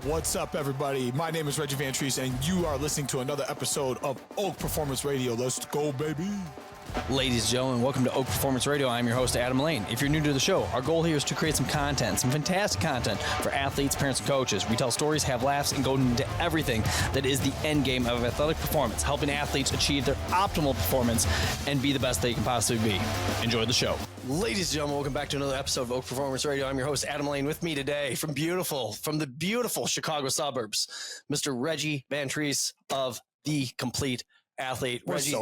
What's up, everybody? My name is Reggie Vantrease, and you are listening to another episode of Oak Performance Radio. Let's go, baby. Ladies and gentlemen, welcome to Oak Performance Radio. I'm your host, Adam Lane. If you're new to the show, our goal here is to create some content, some fantastic content for athletes, parents, and coaches. We tell stories, have laughs, and go into everything that is the end game of athletic performance, helping athletes achieve their optimal performance and be the best they can possibly be. Enjoy the show. Ladies and gentlemen, welcome back to another episode of Oak Performance Radio. I'm your host, Adam Lane. With me today from the beautiful Chicago suburbs, Mr. Reggie Vantrease of The Complete Athlete. Reggie,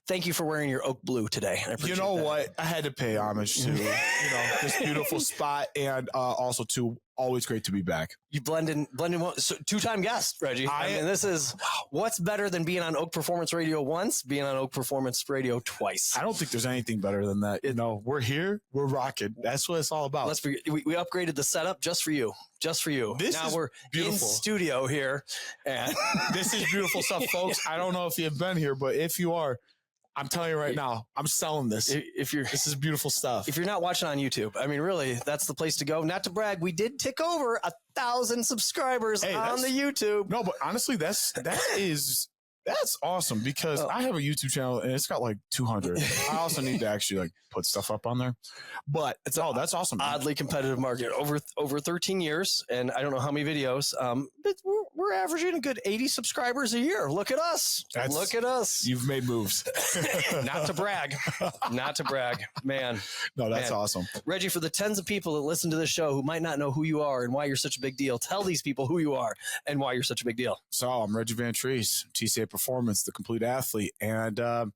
thank you for wearing your oak blue today. I appreciate that. What? I had to pay homage to this beautiful spot, and also to always great to be back. You blend in well, so two-time guest, Reggie. I mean, this is what's better than being on Oak Performance Radio once, being on Oak Performance Radio twice. I don't think there's anything better than that. We're here, we're rocking. That's what it's all about. Let's forget, we upgraded the setup just for you. Now we're beautiful. In studio here, and this is beautiful stuff, folks. I don't know if you've been here, but if you are, I'm telling you right now, I'm selling this. This is beautiful stuff. If you're not watching on YouTube, I mean, really, that's the place to go. Not to brag, we did tick over 1,000 subscribers on the YouTube. No, but honestly, that's awesome, because I have a YouTube channel and it's got like 200. I also need to actually put stuff up on there. But that's awesome. Oddly competitive market over 13 years, and I don't know how many videos. But we're averaging a good 80 subscribers a year. Look at us. Look at us. You've made moves. Not to brag, man. No, that's awesome. Reggie, for the tens of people that listen to this show who might not know who you are and why you're such a big deal, tell these people who you are and why you're such a big deal. So I'm Reggie Vantrease, TCA Performance, the Complete Athlete, and I'm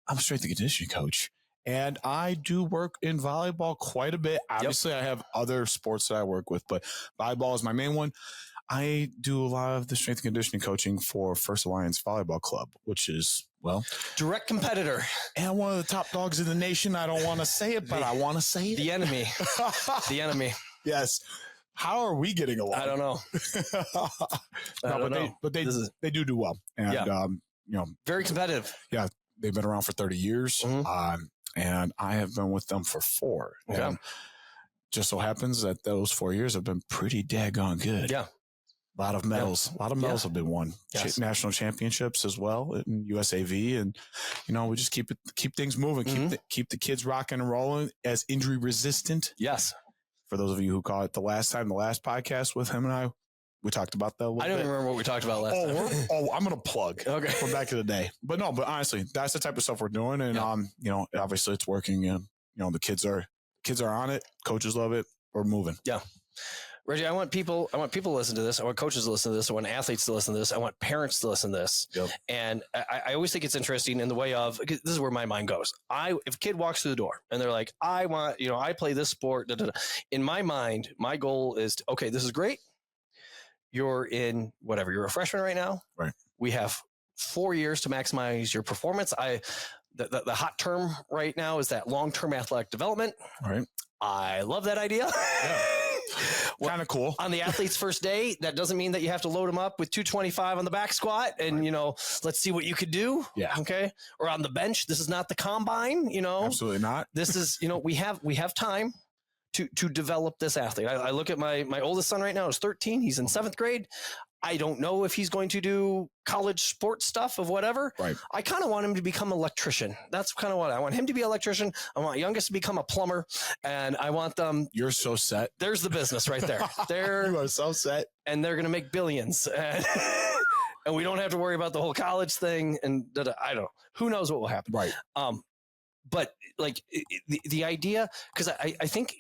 a strength and conditioning coach. And I do work in volleyball quite a bit. Obviously, I have other sports that I work with, but volleyball is my main one. I do a lot of the strength and conditioning coaching for First Alliance Volleyball Club, which is, direct competitor. And one of the top dogs in the nation. I don't want to say it, but I want to say it. The enemy. The enemy. Yes. How are we getting along? I don't know. They do well. And, very competitive. Yeah. They've been around for 30 years. Mm-hmm. And I have been with them for 4. Okay. And just so happens that those 4 years have been pretty daggone good. Yeah. A lot of medals. A lot of medals have been won. Yes. National championships as well in USAV. And, we just keep things moving. Mm-hmm. Keep the kids rocking and rolling as injury resistant. Yes. For those of you who caught it the last podcast with him and I, we talked about that a little bit. I don't even remember what we talked about last time. I'm going to plug. Okay. We're back to the day. But honestly, that's the type of stuff we're doing. And, obviously it's working. And, the kids are on it. Coaches love it. We're moving. Yeah. Reggie, I want people to listen to this. I want coaches to listen to this. I want athletes to listen to this. I want parents to listen to this. Yep. And I always think it's interesting in the way of, this is where my mind goes. If a kid walks through the door and they're like, I play this sport. In my mind, my goal is, this is great. You're in whatever, you're a freshman right now. Right. We have 4 years to maximize your performance. The hot term right now is that long-term athletic development. All right. I love that idea. Yeah. Kind of cool. On the athlete's first day, that doesn't mean that you have to load them up with 225 on the back squat and, let's see what you could do. Yeah. Okay. Or on the bench. This is not the combine, Absolutely not. This is, we have time to develop this athlete. I look at my oldest son right now is 13. He's in 7th grade. I don't know if he's going to do college sports stuff of whatever. Right. I kind of want him to become an electrician. That's kind of what I want him to be. An electrician. I want youngest to become a plumber, and I want them. You're so set. There's the business right there. You are so set, and they're going to make billions, and we don't have to worry about the whole college thing. And I don't know. Who knows what will happen? Right. But the idea, because I think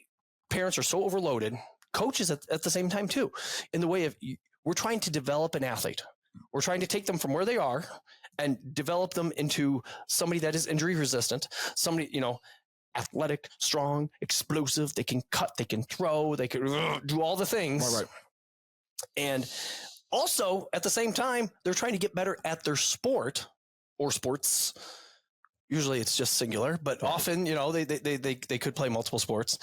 parents are so overloaded. Coaches at the same time too, in the way of. We're trying to develop an athlete. We're trying to take them from where they are and develop them into somebody that is injury resistant, somebody, athletic, strong, explosive. They can cut, they can throw, they can do all the things. Right. And also at the same time, they're trying to get better at their sport or sports. Usually it's just singular, but often, they could play multiple sports.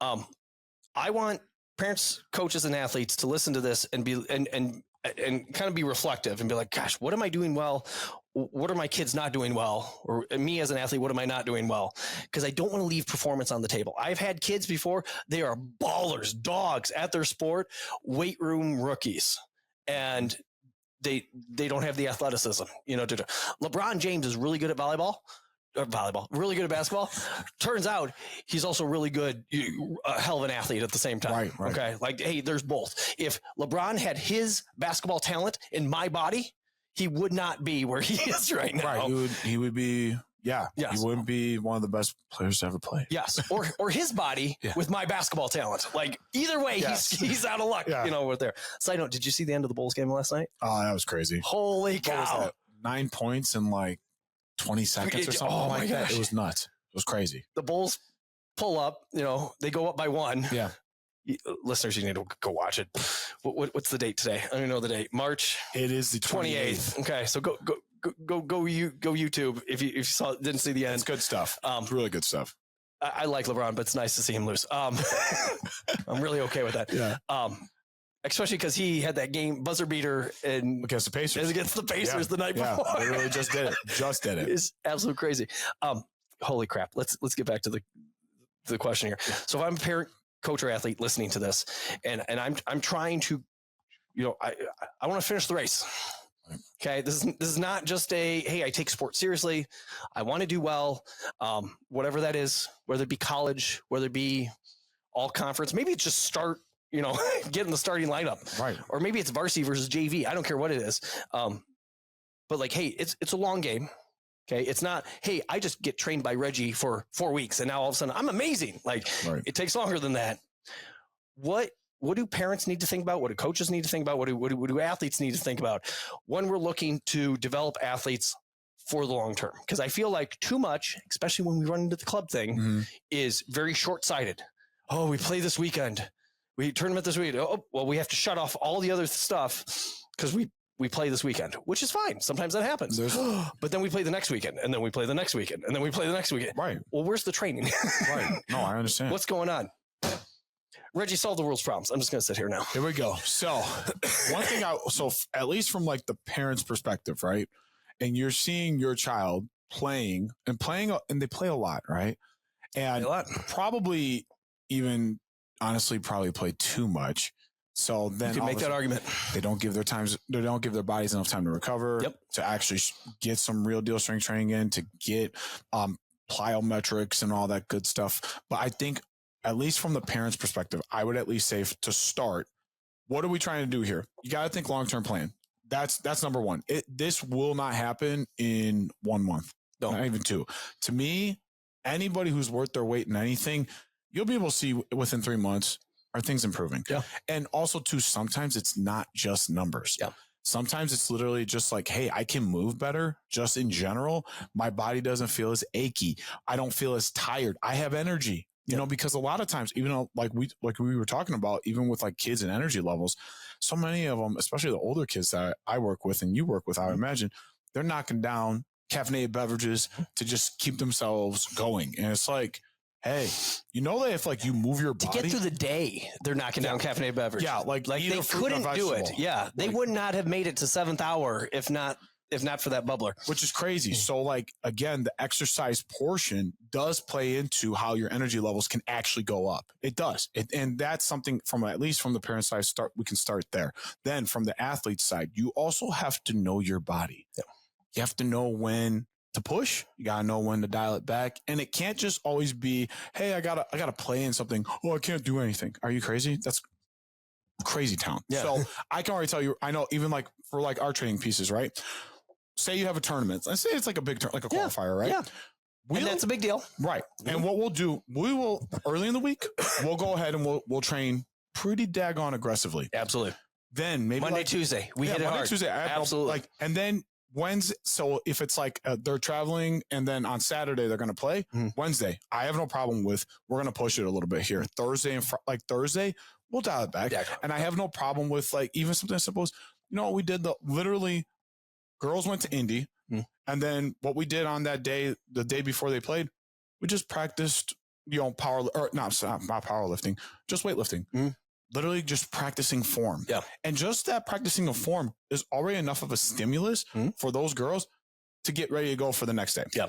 I want parents, coaches, and athletes to listen to this and be and kind of be reflective and be like, gosh, what am I doing well? What are my kids not doing well? Or me as an athlete, what am I not doing well? Because I don't want to leave performance on the table. I've had kids before. They are ballers, dogs at their sport, weight room rookies. and they don't have the athleticism, LeBron James is really good at really good at basketball. Turns out he's also really good, a hell of an athlete at the same time. Right. Okay. Like, hey, there's both. If LeBron had his basketball talent in my body, he would not be where he is right now. Right. He would be, yes. He wouldn't be one of the best players to ever play. Yes. Or his body with my basketball talent. Like, either way, he's out of luck, with there. Side note, did you see the end of the Bulls game last night? Oh, that was crazy. Holy cow. 9 points in like 20 seconds or something like that. It was nuts. It was crazy. The Bulls pull up, they go up by 1. Yeah. Listeners, you need to go watch it. What's the date today? I don't even know the date. March. It is the 28th. Okay. So go YouTube if you didn't see the end. It's good stuff. It's really good stuff. I like LeBron, but it's nice to see him lose. I'm really okay with that. Yeah. Especially because he had that game buzzer beater against the Pacers the night before. They really just did it. It's absolutely crazy. Holy crap. Let's get back to the question here. So if I'm a parent, coach, or athlete listening to this, and I'm trying to, I want to finish the race. Okay. This is not just hey, I take sports seriously. I want to do well. Whatever that is, whether it be college, whether it be all conference, maybe it's just start, get in the starting lineup. Right. Or maybe it's varsity versus JV. I don't care what it is. But like, hey, it's a long game. Okay. It's not, hey, I just get trained by Reggie for 4 weeks and now all of a sudden I'm amazing. Like, It takes longer than that. What do parents need to think about? What do coaches need to think about? What do athletes need to think about when we're looking to develop athletes for the long term? Because I feel like too much, especially when we run into the club thing, is very short-sighted. Oh, we play this weekend. We tournament this week. Oh, well, we have to shut off all the other stuff because we play this weekend, which is fine. Sometimes that happens. But then we play the next weekend, and then we play the next weekend, and then we play the next weekend. Right. Well, where's the training? Right. No, I understand. What's going on? Reggie solved the world's problems. I'm just going to sit here now. Here we go. So one thing at least from like the parent's perspective, right? And you're seeing your child playing, and they play a lot, right? And probably even honestly probably play too much. So then you can make that argument. They don't give their bodies enough time to recover, to actually get some real deal strength training in, to get plyometrics and all that good stuff. But I think, at least from the parent's perspective, I would at least say to start, what are we trying to do here? You got to think long-term plan. That's number one. This will not happen in 1 month. No, not even 2. To me, anybody who's worth their weight in anything, you'll be able to see within 3 months, are things improving? Yeah. And also too, sometimes it's not just numbers. Yeah. Sometimes it's literally just like, hey, I can move better just in general. My body doesn't feel as achy. I don't feel as tired. I have energy. Because a lot of times, even though, like we were talking about, even with like kids and energy levels, so many of them, especially the older kids that I work with and you work with, I imagine, they're knocking down caffeinated beverages to just keep themselves going. And it's like, hey, that if like you move your body to get through the day, they're knocking down caffeinated beverages. Yeah, like they couldn't do it. Yeah, they would not have made it to 7th hour if not for that bubbler, which is crazy. So like, again, the exercise portion does play into how your energy levels can actually go up. It does. And that's something at least from the parent side, we can start there. Then from the athlete side, you also have to know your body. Yeah. You have to know when to push. You got to know when to dial it back. And it can't just always be, hey, I gotta play in something. Oh, I can't do anything. Are you crazy? That's crazy town. Yeah. So I can already tell you, I know even like for like our training pieces, right? Say you have a tournament. Let's say it's like a big like a qualifier, right? Yeah. And that's a big deal. Right. And what we'll do, we will early in the week, we'll go ahead and we'll train pretty daggone aggressively. Absolutely. Then maybe Monday, Tuesday, we hit it hard. Tuesday, absolutely. And then Wednesday. So if it's like they're traveling and then on Saturday they're going to play Wednesday, I have no problem with, we're going to push it a little bit here. Thursday and Thursday, we'll dial it back. Yeah. And I have no problem with like even something I suppose, we did literally girls went to Indy. And then what we did on that day, the day before they played, we just practiced, not powerlifting, just weightlifting. Literally just practicing form. Yeah. And just that practicing of form is already enough of a stimulus for those girls to get ready to go for the next day. Yeah.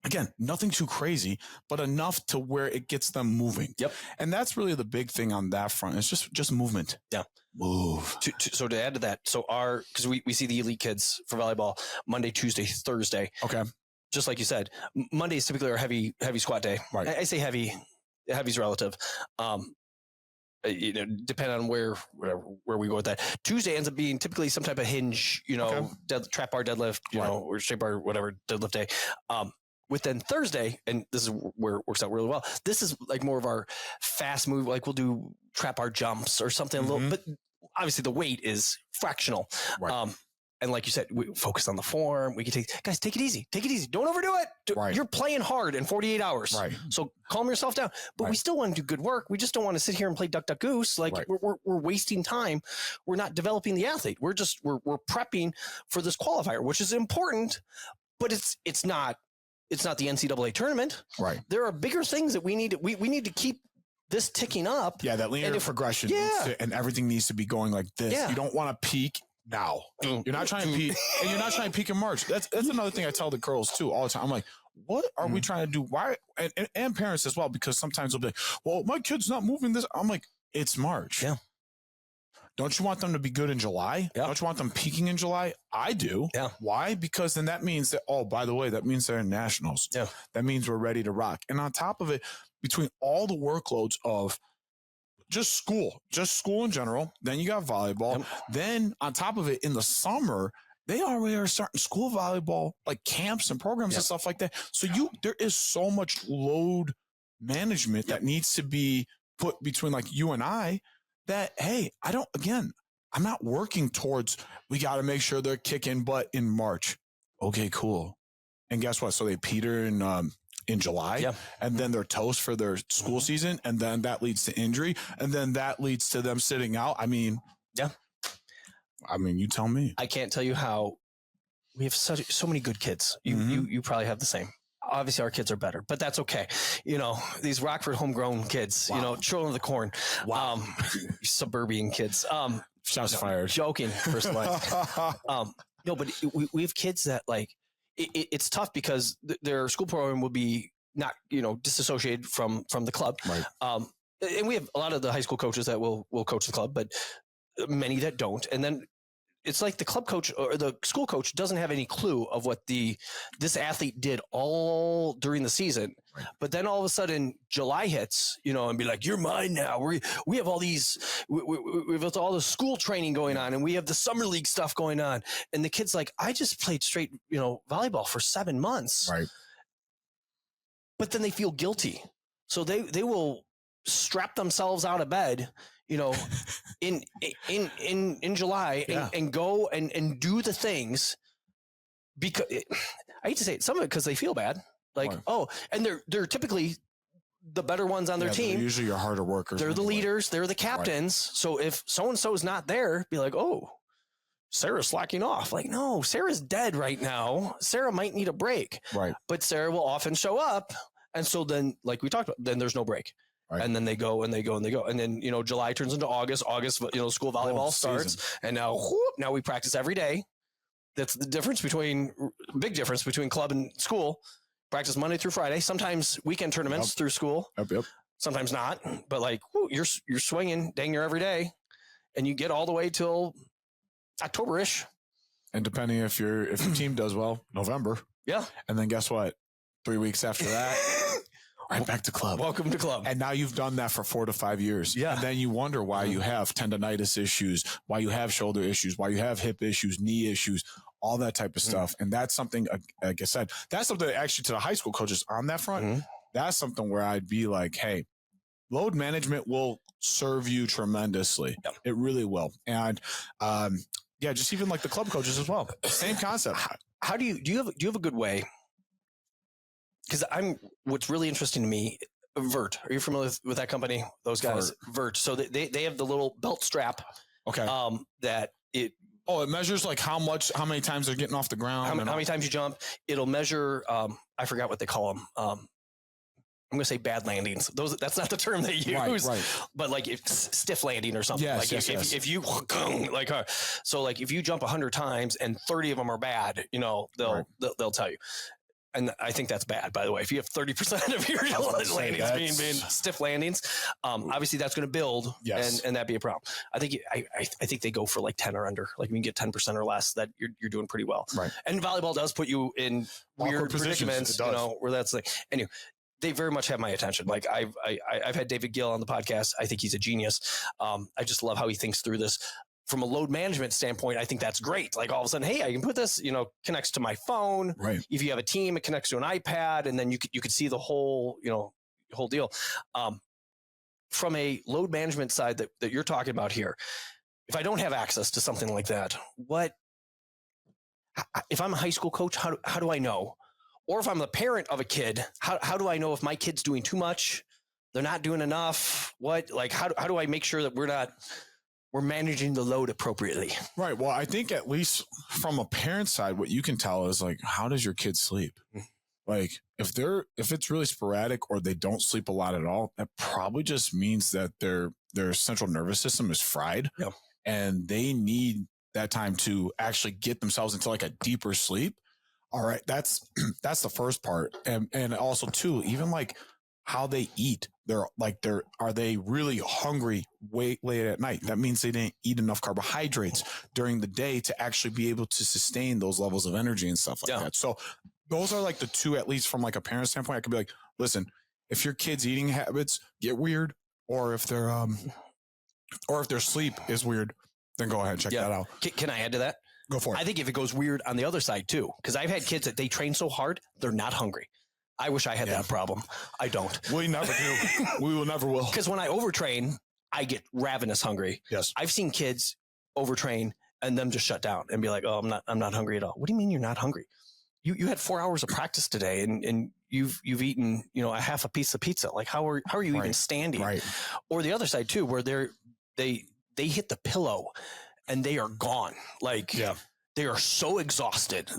Again, nothing too crazy, but enough to where it gets them moving. Yep. And that's really the big thing on that front. It's just movement. Yeah. Move. So to add to that, so because we see the elite kids for volleyball Monday, Tuesday, Thursday. Okay. Just like you said, Mondays typically are heavy squat day. Right. I say heavy's relative. Depending on where we go with that. Tuesday ends up being typically some type of hinge, trap bar deadlift, or straight bar, whatever deadlift day. With then Thursday, and this is where it works out really well. This is like more of our fast move. Like we'll do trap bar jumps or something a little, but obviously the weight is fractional. Right. And like you said, we focus on the form. We can take it easy. Take it easy. Don't overdo it. Right. You're playing hard in 48 hours. Right. So calm yourself down. But we still want to do good work. We just don't want to sit here and play duck, duck, goose. Like we're wasting time. We're not developing the athlete. We're prepping for this qualifier, which is important, but it's not the NCAA tournament. Right. There are bigger things that we need to keep this ticking up. Yeah, that linear progression and everything needs to be going like this. Yeah. You don't want to peak now. You're not trying to peak, and you're not trying to peak in March. That's another thing I tell the girls too all the time. I'm like, what are we trying to do? Why? And parents as well, because sometimes they'll be like, well, my kid's not moving this. I'm like, it's March. Yeah. Don't you want them to be good in July? Yep. Don't you want them peaking in July? I do. Yeah. Why? Because then that means that, oh, by the way, that means they're in nationals. Yeah. That means we're ready to rock. And on top of it, between all the workloads of just school in general, then you got volleyball. Yep. Then on top of it, in the summer, they already are starting school volleyball, like camps and programs and stuff like that. So there is so much load management that needs to be put between like you and I, that, hey, I'm not working towards, we got to make sure they're kicking butt in March. Okay, cool. And guess what? So they peter in July, and then they're toast for their school season, and then that leads to injury, and then that leads to them sitting out. I mean, you tell me. I can't tell you how we have so many good kids. You probably have the same. Obviously our kids are better, but that's okay. These Rockford homegrown kids, children of the corn, suburban kids, shots fired, joking first line. No, but we have kids that like, it's tough because their school program will be not, disassociated from the club. Right. And we have a lot of the high school coaches that will coach the club, but many that don't. And then it's like the club coach or the school coach doesn't have any clue of what this athlete did all during the season. Right. But then all of a sudden July hits, and be like, you're mine now. We have all these, we have all the school training going on, and we have the summer league stuff going on. And the kid's like, I just played straight, volleyball for 7 months. Right. But then they feel guilty. So they will strap themselves out of bed, in July and go and do the things, because I hate to say it, some of it because they feel bad. Like, and they're typically the better ones on their team. They're usually your harder workers. They're the leaders. They're the captains. Right. So if so-and-so is not there, be like, oh, Sarah's slacking off. Like, no, Sarah's dead right now. Sarah might need a break. Right. But Sarah will often show up. And so then, like we talked about, then there's no break. Right. And then they go and they go and they go. And then, July turns into August. School volleyball starts. Season. And now we practice every day. That's the big difference between club and school. Practice Monday through Friday. Sometimes weekend tournaments through school. Yep. Sometimes not. But like, you're swinging dang near every day. And you get all the way till October-ish. And depending if the team does well, November. Yeah. And then guess what? 3 weeks after that, right back to club. Welcome to club. And now you've done that for 4 to 5 years. Yeah. And then you wonder why you have tendonitis issues, why you have shoulder issues, why you have hip issues, knee issues, all that type of stuff. And that's something, like I said, that's something actually to the high school coaches on that front. That's something where I'd be like, hey, load management will serve you tremendously. Yep. It really will. And just even like the club coaches as well. Same concept. How do you have a good way? Because what's really interesting to me, Vert. Are you familiar with that company? Those guys, Vert. So they have the little belt strap. Okay. That it. Oh, it measures like how many times they're getting off the ground. How many times you jump. It'll measure. I forgot what they call them. I'm going to say bad landings. That's not the term they use. Right. But like stiff landing or something. Yes, like if you like so like if you jump 100 times and 30 of them are bad, they'll tell you. And I think that's bad, by the way. If you have 30% of your landings being stiff landings, obviously that's going to build and that'd be a problem. I think they go for like 10 or under. Like, if you can get 10% or less, that you're doing pretty well. Right. And volleyball does put you in weird predicaments, where that's like, anyway, they very much have my attention. Like, I've had David Gill on the podcast. I think he's a genius. I just love how he thinks through this. From a load management standpoint, I think that's great. Like, all of a sudden, hey, I can put this, connects to my phone. Right. If you have a team, it connects to an iPad, and then you could see the whole, whole deal. From a load management side that you're talking about here, if I don't have access to something like that, if I'm a high school coach, how do I know? Or if I'm the parent of a kid, how do I know if my kid's doing too much, they're not doing enough? How do I make sure that we're managing the load appropriately? Right. Well, I think at least from a parent side, what you can tell is like, how does your kid sleep? Like, if it's really sporadic or they don't sleep a lot at all, that probably just means that their central nervous system is fried, and they need that time to actually get themselves into like a deeper sleep. All right. That's the first part. And also too, even like how they eat. Are they really hungry late at night? That means they didn't eat enough carbohydrates during the day to actually be able to sustain those levels of energy and stuff like that. So those are like the two, at least from like a parent standpoint. I could be like, listen, if your kid's eating habits get weird, or if their sleep is weird, then go ahead and check that out. Can I add to that? Go for it. I think if it goes weird on the other side too, because I've had kids that they train so hard, they're not hungry. I wish I had that problem. I don't. We never do. We will never will. Because when I overtrain, I get ravenous hungry. Yes. I've seen kids overtrain and them just shut down and be like, "Oh, I'm not hungry at all." What do you mean you're not hungry? You had 4 hours of practice today and you've eaten, a half a piece of pizza. Like, how are you even standing? Right. Or the other side too, where they hit the pillow and they are gone. Like, they are so exhausted.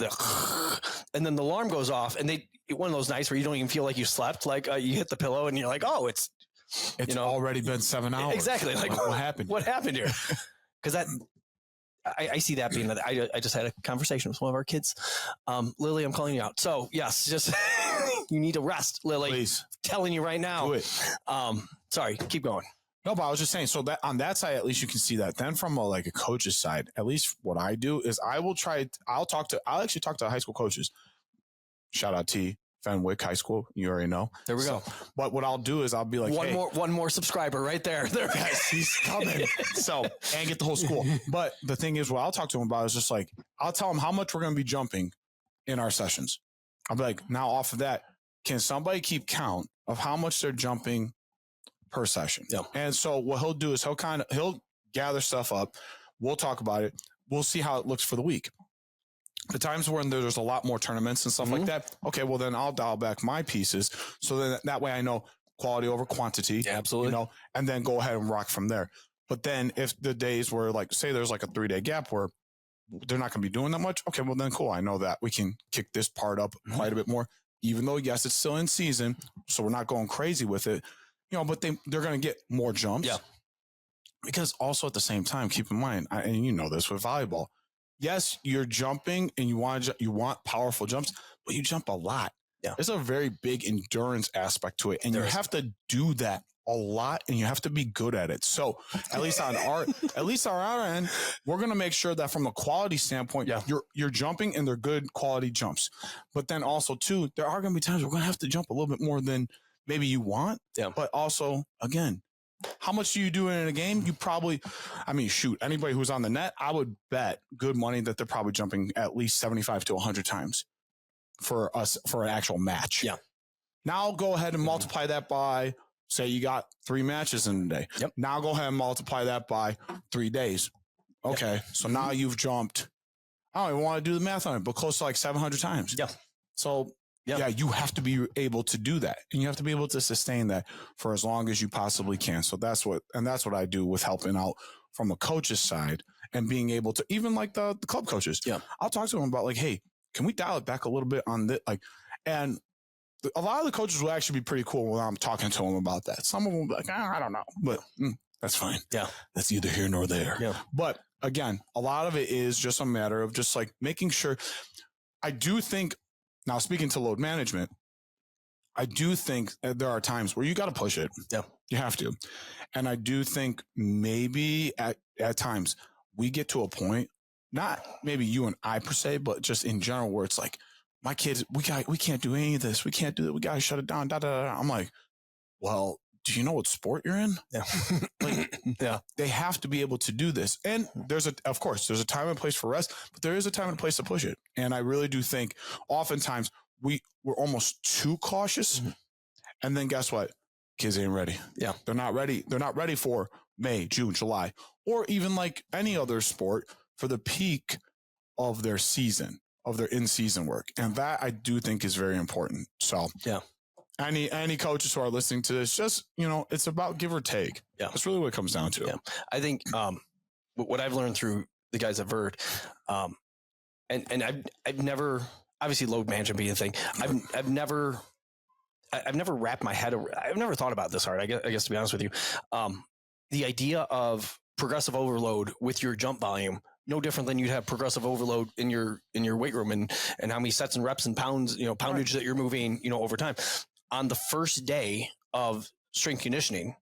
And then the alarm goes off, and one of those nights where you don't even feel like you slept. Like, you hit the pillow and you're like, oh, it's already been 7 hours. Exactly. Like, what happened? What happened here? Because I see that being that. I just had a conversation with one of our kids. Lily, I'm calling you out. So yes, just you need to rest, Lily. Please. Telling you right now. Do it. Sorry, keep going. No, but I was just saying, so that on that side, at least you can see that. Then from a coach's side, at least what I do is I'll actually talk to high school coaches. Shout out T, Fenwick High School. You already know. There we go. But what I'll do is I'll be like, one more subscriber right there. Yes, he's coming. And get the whole school. But the thing is, what I'll talk to him about is just like, I'll tell him how much we're going to be jumping in our sessions. I'll be like, now off of that, can somebody keep count of how much they're jumping per session? Yeah. And so what he'll do is he'll gather stuff up. We'll talk about it. We'll see how it looks for the week. The times when there's a lot more tournaments and stuff like that. Okay, well then I'll dial back my pieces. So then that way I know quality over quantity. Yeah, absolutely. And then go ahead and rock from there. But then if the days where say there's like a 3-day gap where they're not going to be doing that much. Okay, well then cool. I know that we can kick this part up quite a bit more, even though yes, it's still in season. So we're not going crazy with it. But they're going to get more jumps. Yeah. Because also at the same time, keep in mind, and you know this with volleyball, yes, you're jumping and you want powerful jumps, but you jump a lot. Yeah. There's a very big endurance aspect to it. And you have to do that a lot and you have to be good at it. So at least on our end, we're going to make sure that from a quality standpoint, you're jumping and they're good quality jumps. But then also too, there are going to be times we're going to have to jump a little bit more than maybe you want. Yeah. But also, again, how much do you do in a game? You probably, anybody who's on the net, I would bet good money that they're probably jumping at least 75 to 100 times for an actual match. Yeah. Now go ahead and multiply that by, say you got 3 matches in a day. Yep. Now go ahead and multiply that by 3 days. Okay. Yep. So now you've jumped, I don't even want to do the math on it, but close to like 700 times. Yeah. So yeah, you have to be able to do that, and you have to be able to sustain that for as long as you possibly can. So that's what I do with helping out from a coach's side and being able to, even like the club coaches. Yeah. I'll talk to them about like, hey, can we dial it back a little bit on this? Like, and a lot of the coaches will actually be pretty cool when I'm talking to them about that. Some of them will be like, I don't know, but that's fine. Yeah. That's neither here nor there. Yeah. But again, a lot of it is just a matter of just like making sure. I do think Now, speaking to load management, I do think that there are times where you got to push it. Yeah. You have to. And I do think maybe at times we get to a point, not maybe you and I per se, but just in general, where it's like, my kids, we can't do any of this. We can't do it. We got to shut it down. Da, da, da. I'm like, well, do you know what sport you're in? Yeah. Like, yeah. They have to be able to do this. And of course, there's a time and place for rest, but there is a time and place to push it. And I really do think oftentimes we're almost too cautious. Mm-hmm. And then guess what? Kids ain't ready. Yeah. They're not ready. They're not ready for May, June, July, or even like any other sport for the peak of their season, of their in-season work. And that I do think is very important. So yeah. Any coaches who are listening to this, just, it's about give or take. Yeah. That's really what it comes down to. Yeah. I think what I've learned through the guys at Vert, and I've never, obviously load management being a thing. I've never wrapped my head around, I've never thought about this hard, I guess to be honest with you. The idea of progressive overload with your jump volume, no different than you'd have progressive overload in your weight room and how many sets and reps and pounds, poundage that you're moving, over time. On the first day of strength conditioning,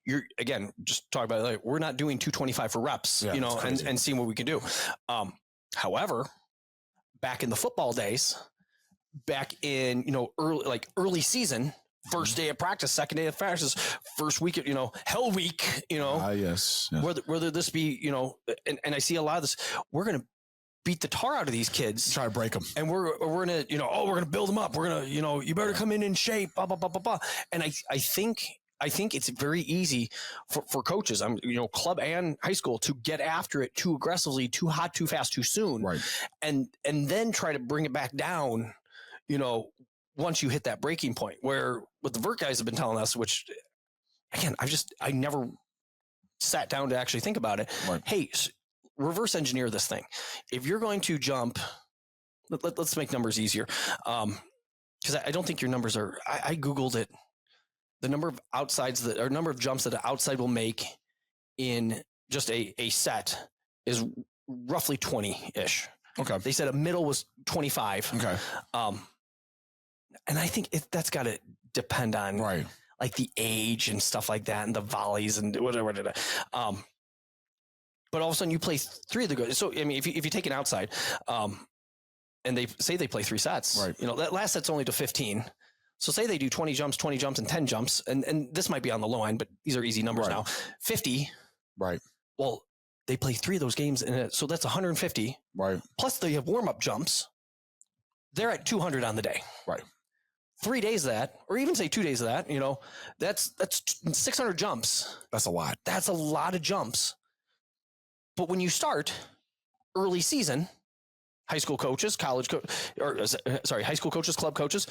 you're, again, just talk about it, like, we're not doing 225 for reps, and seeing what we can do. However, back in the football days, back in, early season, first day of practice, second day of practice, first week, hell week, yes. Whether this be, and I see a lot of this, we're going to beat the tar out of these kids, try to break them, and we're gonna we're gonna build them up, we're gonna you better come in shape, blah blah blah blah blah. And I think it's very easy for coaches, club and high school, to get after it too aggressively, too hot, too fast, too soon, right? And then try to bring it back down, once you hit that breaking point. Where what the Vert guys have been telling us, which again I never sat down to actually think about it. Right. Hey, reverse engineer this thing. If you're going to jump, let's make numbers easier. Because I don't think your numbers are, I Googled it. The number of number of jumps that an outside will make in just a set is roughly 20-ish. Okay. They said a middle was 25. Okay. And I think that's got to depend on like the age and stuff like that, and the volleys and whatever. But all of a sudden you play three of the good. So, I mean, if you take an outside, and they say they play 3 sets, right? That last set's only to 15. So say they do 20 jumps, and 10 jumps, and this might be on the low end, but these are easy numbers now. 50. Right. Well, they play 3 of those games, so that's 150. Right. Plus they have warm-up jumps. They're at 200 on the day. Right. 3 days of that, or even say 2 days of that, that's 600 jumps. That's a lot. That's a lot of jumps. But when you start early season, high school coaches, high school coaches, club coaches,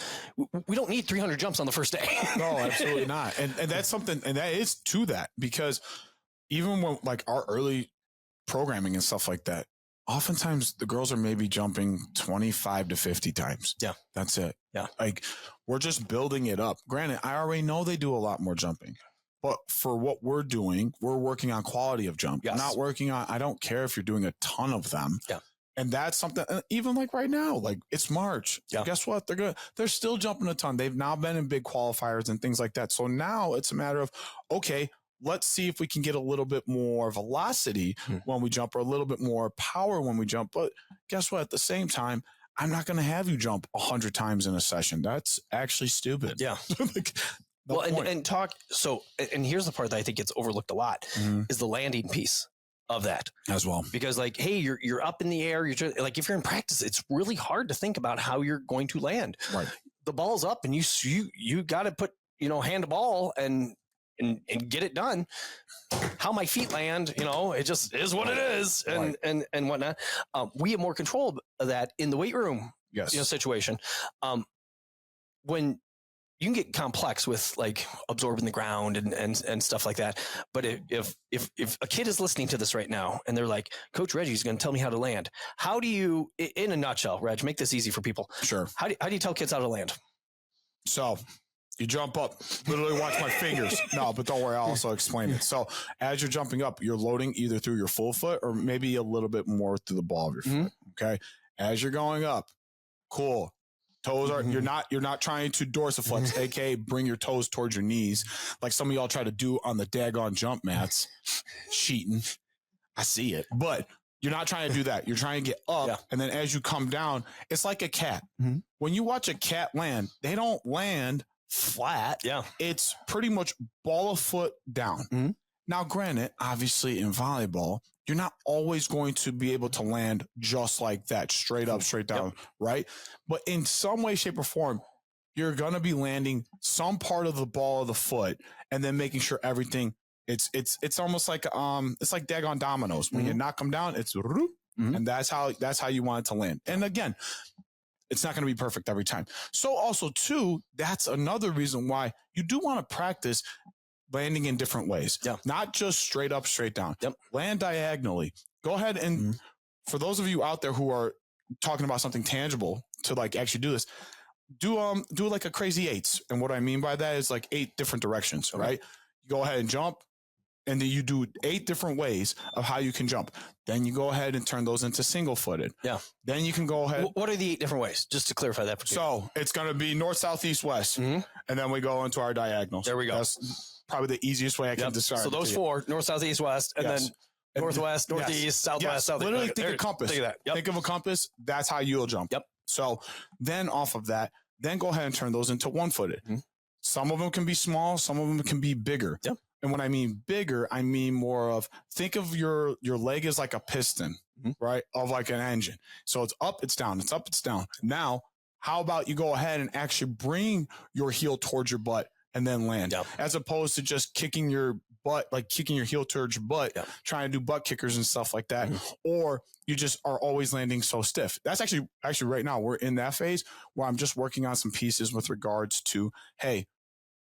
we don't need 300 jumps on the first day. No, absolutely not. And that's something, and that is to that, because even when like our early programming and stuff like that, oftentimes the girls are maybe jumping 25 to 50 times. Yeah. That's it. Yeah. Like, we're just building it up. Granted, I already know they do a lot more jumping. But for what we're doing, we're working on quality of jump. Yes. Not working on, I don't care if you're doing a ton of them. Yeah. And that's something, even like right now, like it's March. Yeah. Guess what? They're still jumping a ton. They've now been in big qualifiers and things like that. So now it's a matter of, okay, let's see if we can get a little bit more velocity when we jump, or a little bit more power when we jump. But guess what? At the same time, I'm not going to have you jump 100 times in a session. That's actually stupid. Yeah. Well, and here's the part that I think gets overlooked a lot is the landing piece of that as well. Because like, hey, you're up in the air. You're like, if you're in practice, it's really hard to think about how you're going to land. Right. The ball's up, and you got to put, hand the ball and get it done. How my feet land, it just is what it is, and whatnot. We have more control of that in the weight room. Yes. Situation. When you can get complex with like absorbing the ground and stuff like that. But if a kid is listening to this right now and they're like, Coach Reggie's going to tell me how to land. How do you, in a nutshell, Reg, make this easy for people? Sure. How do you tell kids how to land? So you jump up, literally watch my fingers. No, but don't worry, I'll also explain it. So as you're jumping up, you're loading either through your full foot or maybe a little bit more through the ball of your foot. Okay. As you're going up, cool. Toes are, you're not trying to dorsiflex, aka bring your toes towards your knees, like some of y'all try to do on the daggone jump mats. Cheating. I see it. But you're not trying to do that. You're trying to get up, and then as you come down, it's like a cat. When you watch a cat land, they don't land flat. Yeah. It's pretty much ball of foot down. Now, granted, obviously in volleyball, you're not always going to be able to land just like that, straight up, straight down, right? But in some way, shape, or form, you're going to be landing some part of the ball of the foot and then making sure everything, it's almost like, it's like daggone dominoes. When you knock them down, it's, and that's how you want it to land. And again, it's not going to be perfect every time. So also too, that's another reason why you do want to practice landing in different ways, not just straight up, straight down. Land diagonally. Go ahead and for those of you out there who are talking about something tangible to like actually do this, do like a crazy eights. And what I mean by that is like 8 different directions, right? You go ahead and jump, and then you do 8 different ways of how you can jump. Then you go ahead and turn those into single footed. Yeah. Then you can go ahead. What are the 8 different ways? Just to clarify that. So it's going to be north, south, east, west. And then we go into our diagonals. There we go. That's probably the easiest way I can describe it. So those 4, north, south, east, west, and then northwest, northeast, southwest, southeast. Literally think of compass. Think of that. Think of a compass. That's how you'll jump. So then off of that, then go ahead and turn those into one-footed. Some of them can be small. Some of them can be bigger. And when I mean bigger, I mean more of, think of your leg as like a piston, right? Of like an engine. So it's up, it's down, it's up, it's down. Now, how about you go ahead and actually bring your heel towards your butt and then land, as opposed to just kicking your butt, like kicking your heel towards your butt, trying to do butt kickers and stuff like that. Or you just are always landing so stiff. That's actually right now we're in that phase where I'm just working on some pieces with regards to, hey,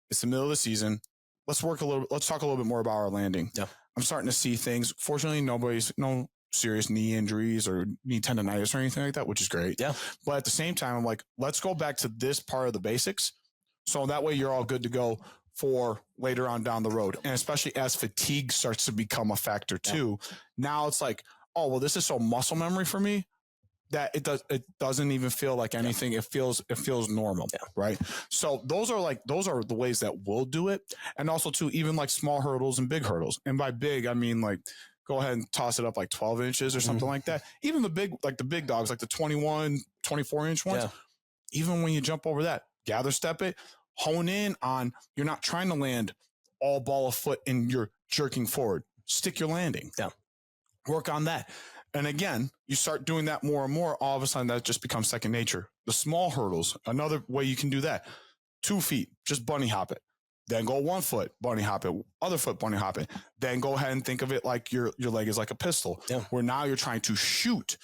it's the middle of the season. Let's talk a little bit more about our landing. I'm starting to see things. Fortunately, no serious knee injuries or knee tendonitis or anything like that, which is great. But at the same time, I'm like, let's go back to this part of the basics. So that way you're all good to go for later on down the road. And especially as fatigue starts to become a factor too. Now it's like, oh, well, this is so muscle memory for me that it doesn't even feel like anything. It feels normal. Right. So those are the ways that we'll do it. And also too, even like small hurdles and big hurdles. And by big, I mean like, go ahead and toss it up like 12 inches or something like that. Even the big dogs, like the 21, 24 inch ones, even when you jump over that, gather step it, hone in on, you're not trying to land all ball of foot and you're jerking forward. Stick your landing. Work on that. And again, you start doing that more and more, all of a sudden that just becomes second nature. The small hurdles, another way you can do that, 2 feet, just bunny hop it. Then go 1 foot, bunny hop it, other foot, bunny hop it. Then go ahead and think of it like your leg is like a pistol, where now you're trying to shoot.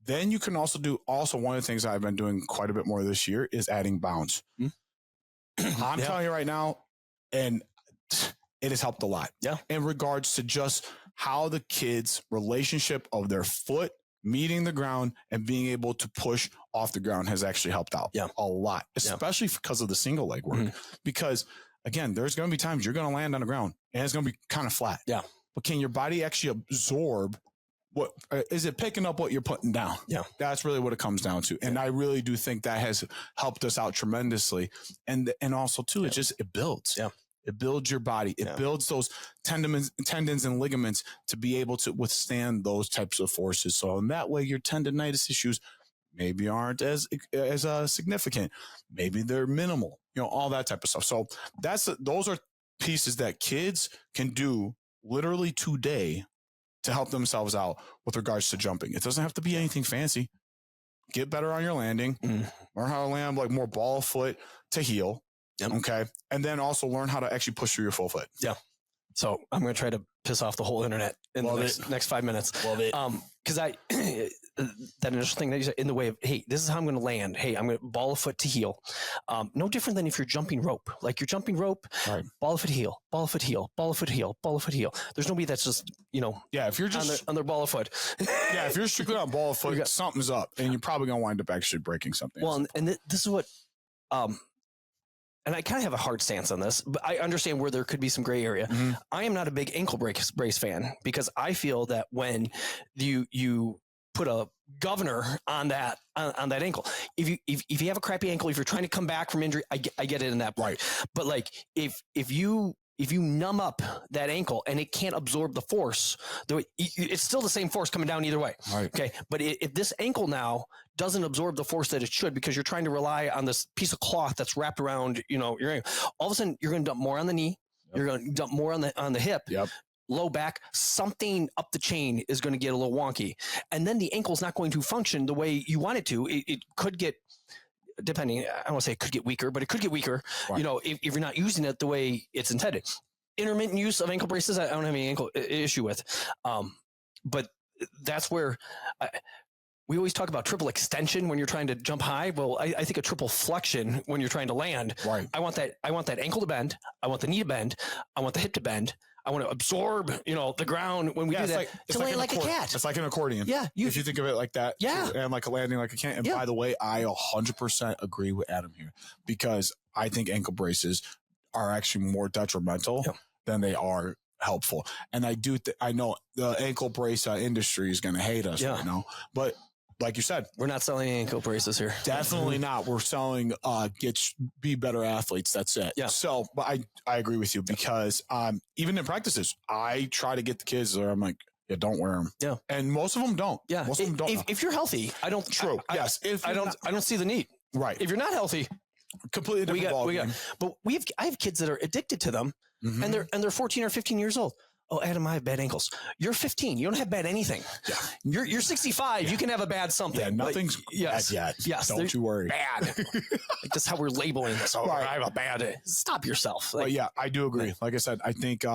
Then you can also do, one of the things I've been doing quite a bit more this year is adding bounce. I'm telling you right now, and it has helped a lot in regards to just how the kids' relationship of their foot meeting the ground and being able to push off the ground has actually helped out a lot, especially because of the single leg work. Because again, there's going to be times you're going to land on the ground and it's going to be kind of flat. But can your body actually absorb what is it picking up what you're putting down? That's really what it comes down to. And I really do think that has helped us out tremendously. And also too, it builds. It builds your body. It builds those tendons and ligaments to be able to withstand those types of forces. So in that way, your tendonitis issues maybe aren't as significant. Maybe they're minimal, all that type of stuff. So those are pieces that kids can do literally today to help themselves out with regards to jumping. It doesn't have to be anything fancy. Get better on your landing, learn how to land like more ball foot to heel. Okay. And then also learn how to actually push through your full foot. So I'm going to try to piss off the whole internet in the next 5 minutes. Love it. Because that initial thing that you said in the way of, hey, this is how I'm going to land. Hey, I'm going to ball of foot to heel. No different than if you're jumping rope. Like you're jumping rope, ball of foot heel, ball of foot heel, ball of foot heel, ball of foot heel. There's nobody that's just, if you're just on their ball of foot. If you're strictly on ball of foot, something's up and you're probably going to wind up actually breaking something. Well, and this is what, and I kind of have a hard stance on this, but I understand where there could be some gray area. I am not a big ankle brace fan because I feel that when you put a governor on that ankle. If you have a crappy ankle, if you're trying to come back from injury, I get it in that point. Right. But like if you numb up that ankle and it can't absorb the force, it's still the same force coming down either way. Right. Okay. But if this ankle now doesn't absorb the force that it should, because you're trying to rely on this piece of cloth that's wrapped around, your ankle, all of a sudden you're going to dump more on the knee. Yep. You're going to dump more on the hip. Yep. Low back, something up the chain is going to get a little wonky. And then the ankle's not going to function the way you want it to. It could get, depending, I don't want to say it could get weaker, but it could get weaker, right. If you're not using it the way it's intended. Intermittent use of ankle braces, I don't have any ankle issue with. But that's where we always talk about triple extension when you're trying to jump high. Well, I think a triple flexion when you're trying to land. Right. I want that ankle to bend. I want the knee to bend. I want the hip to bend. I want to absorb, the ground when we do that. To land like a cat. It's like an accordion. Yeah. If you think of it like that. Yeah. And like a landing like a cat. And by the way, I 100% agree with Adam here, because I think ankle braces are actually more detrimental than they are helpful. And I know the ankle brace industry is going to hate us right now, but like you said, we're not selling ankle braces here. Definitely not. We're selling be better athletes. That's it. Yeah. So, but I agree with you, because even in practices, I try to get the kids there. I'm like, yeah, don't wear them. Yeah. And most of them don't. Yeah. Most of them don't. If you're healthy, I don't. True. Yes. I don't see the need. Right. If you're not healthy, completely different ballgame. But I have kids that are addicted to them, and they're 14 or 15 years old. Oh, Adam, I have bad ankles. You're 15. You don't have bad anything. Yeah. You're 65. Yeah. You can have a bad something. Yeah, nothing's bad yet. Yes. Don't you worry. Bad. Like that's how we're labeling this. Oh, right. I have a bad. Stop yourself. Like, yeah, I do agree. Like I said, I think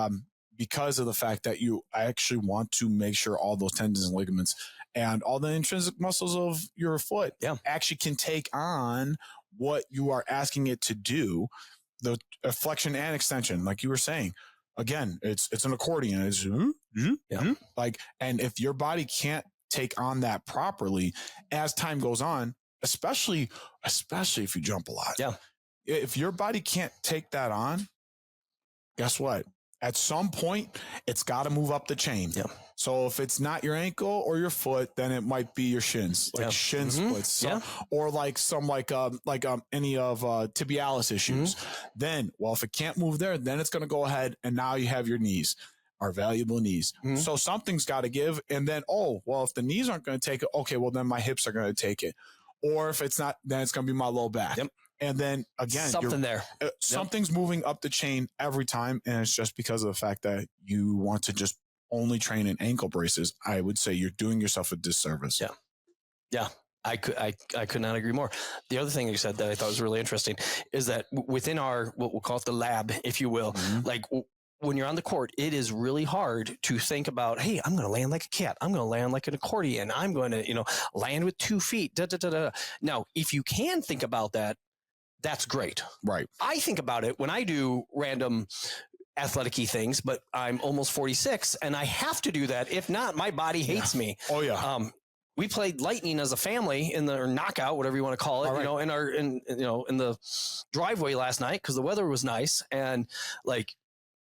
because of the fact that you actually want to make sure all those tendons and ligaments and all the intrinsic muscles of your foot actually can take on what you are asking it to do, the flexion and extension, like you were saying. Again, it's an accordion. It's like, and if your body can't take on that properly as time goes on, especially if you jump a lot. Yeah. If your body can't take that on, guess what? At some point, it's got to move up the chain. Yeah. So if it's not your ankle or your foot, then it might be your shins, like shin splits, so, or like any of tibialis issues. Then, well, if it can't move there, then it's going to go ahead, and now you have your knees, our valuable knees. So something's got to give, and then if the knees aren't going to take it, okay, well then my hips are going to take it, or if it's not, then it's going to be my low back. Yep. And then again, something's moving up the chain every time. And it's just because of the fact that you want to just only train in ankle braces. I would say you're doing yourself a disservice. Yeah. Yeah. I could not agree more. The other thing you said that I thought was really interesting is that within our, what we'll call it the lab, if you will, like when you're on the court, it is really hard to think about, hey, I'm going to land like a cat. I'm going to land like an accordion. I'm going to, land with 2 feet. Now, if you can think about that, that's great. Right. I think about it when I do random athletic-y things, but I'm almost 46 and I have to do that. If not, my body hates me. Oh yeah. We played lightning as a family or knockout, whatever you want to call it, in the driveway last night, cause the weather was nice. And like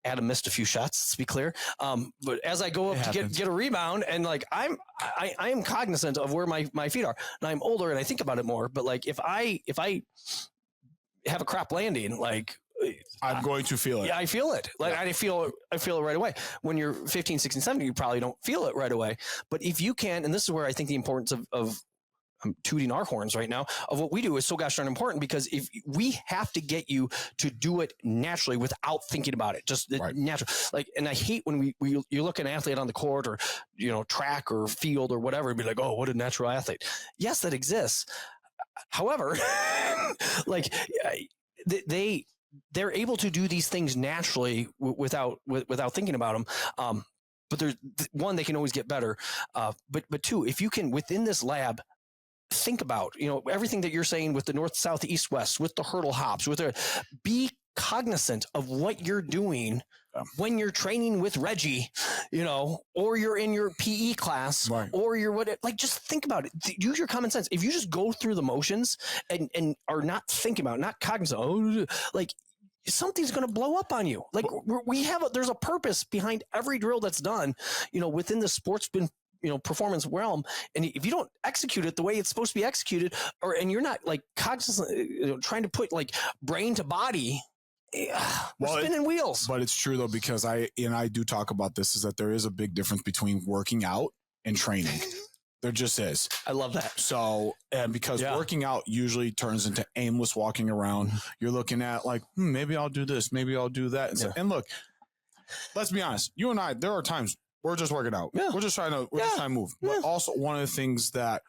Adam missed a few shots, let's be clear. But as I go up to get a rebound, and like I am cognizant of where my feet are, and I'm older and I think about it more, but like if I have a crap landing, like I'm going to feel it. Yeah, I feel it. Like I feel it right away. When you're 15, 16, 17, you probably don't feel it right away. But if you can, and this is where I think the importance of I'm tooting our horns right now, of what we do is so gosh darn important, because if we have to get you to do it naturally without thinking about it, just natural. Like, and I hate when you look at an athlete on the court or, track or field or whatever, and be like, oh, what a natural athlete. Yes, that exists. However, like they're able to do these things naturally without thinking about them. But there's one, they can always get better. But two, if you can within this lab think about, everything that you're saying with the north, south, east, west, with the hurdle hops, be cognizant of what you're doing when you're training with Reggie, or you're in your PE class, or you're just think about it. Use your common sense. If you just go through the motions and are not thinking about it, not cognizant, something's going to blow up on you. Like there's a purpose behind every drill that's done, within the sportsman performance realm, and if you don't execute it the way it's supposed to be executed, and you're not like cognizant, trying to put like brain to body, we're spinning wheels. But it's true though, because I do talk about this, is that there is a big difference between working out and training. There just is. I love that. So, and because working out usually turns into aimless walking around, you're looking at like, maybe I'll do this, maybe I'll do that. And look, let's be honest. You and I, there are times we're just working out. Yeah. We're just trying to move. Yeah. But also one of the things that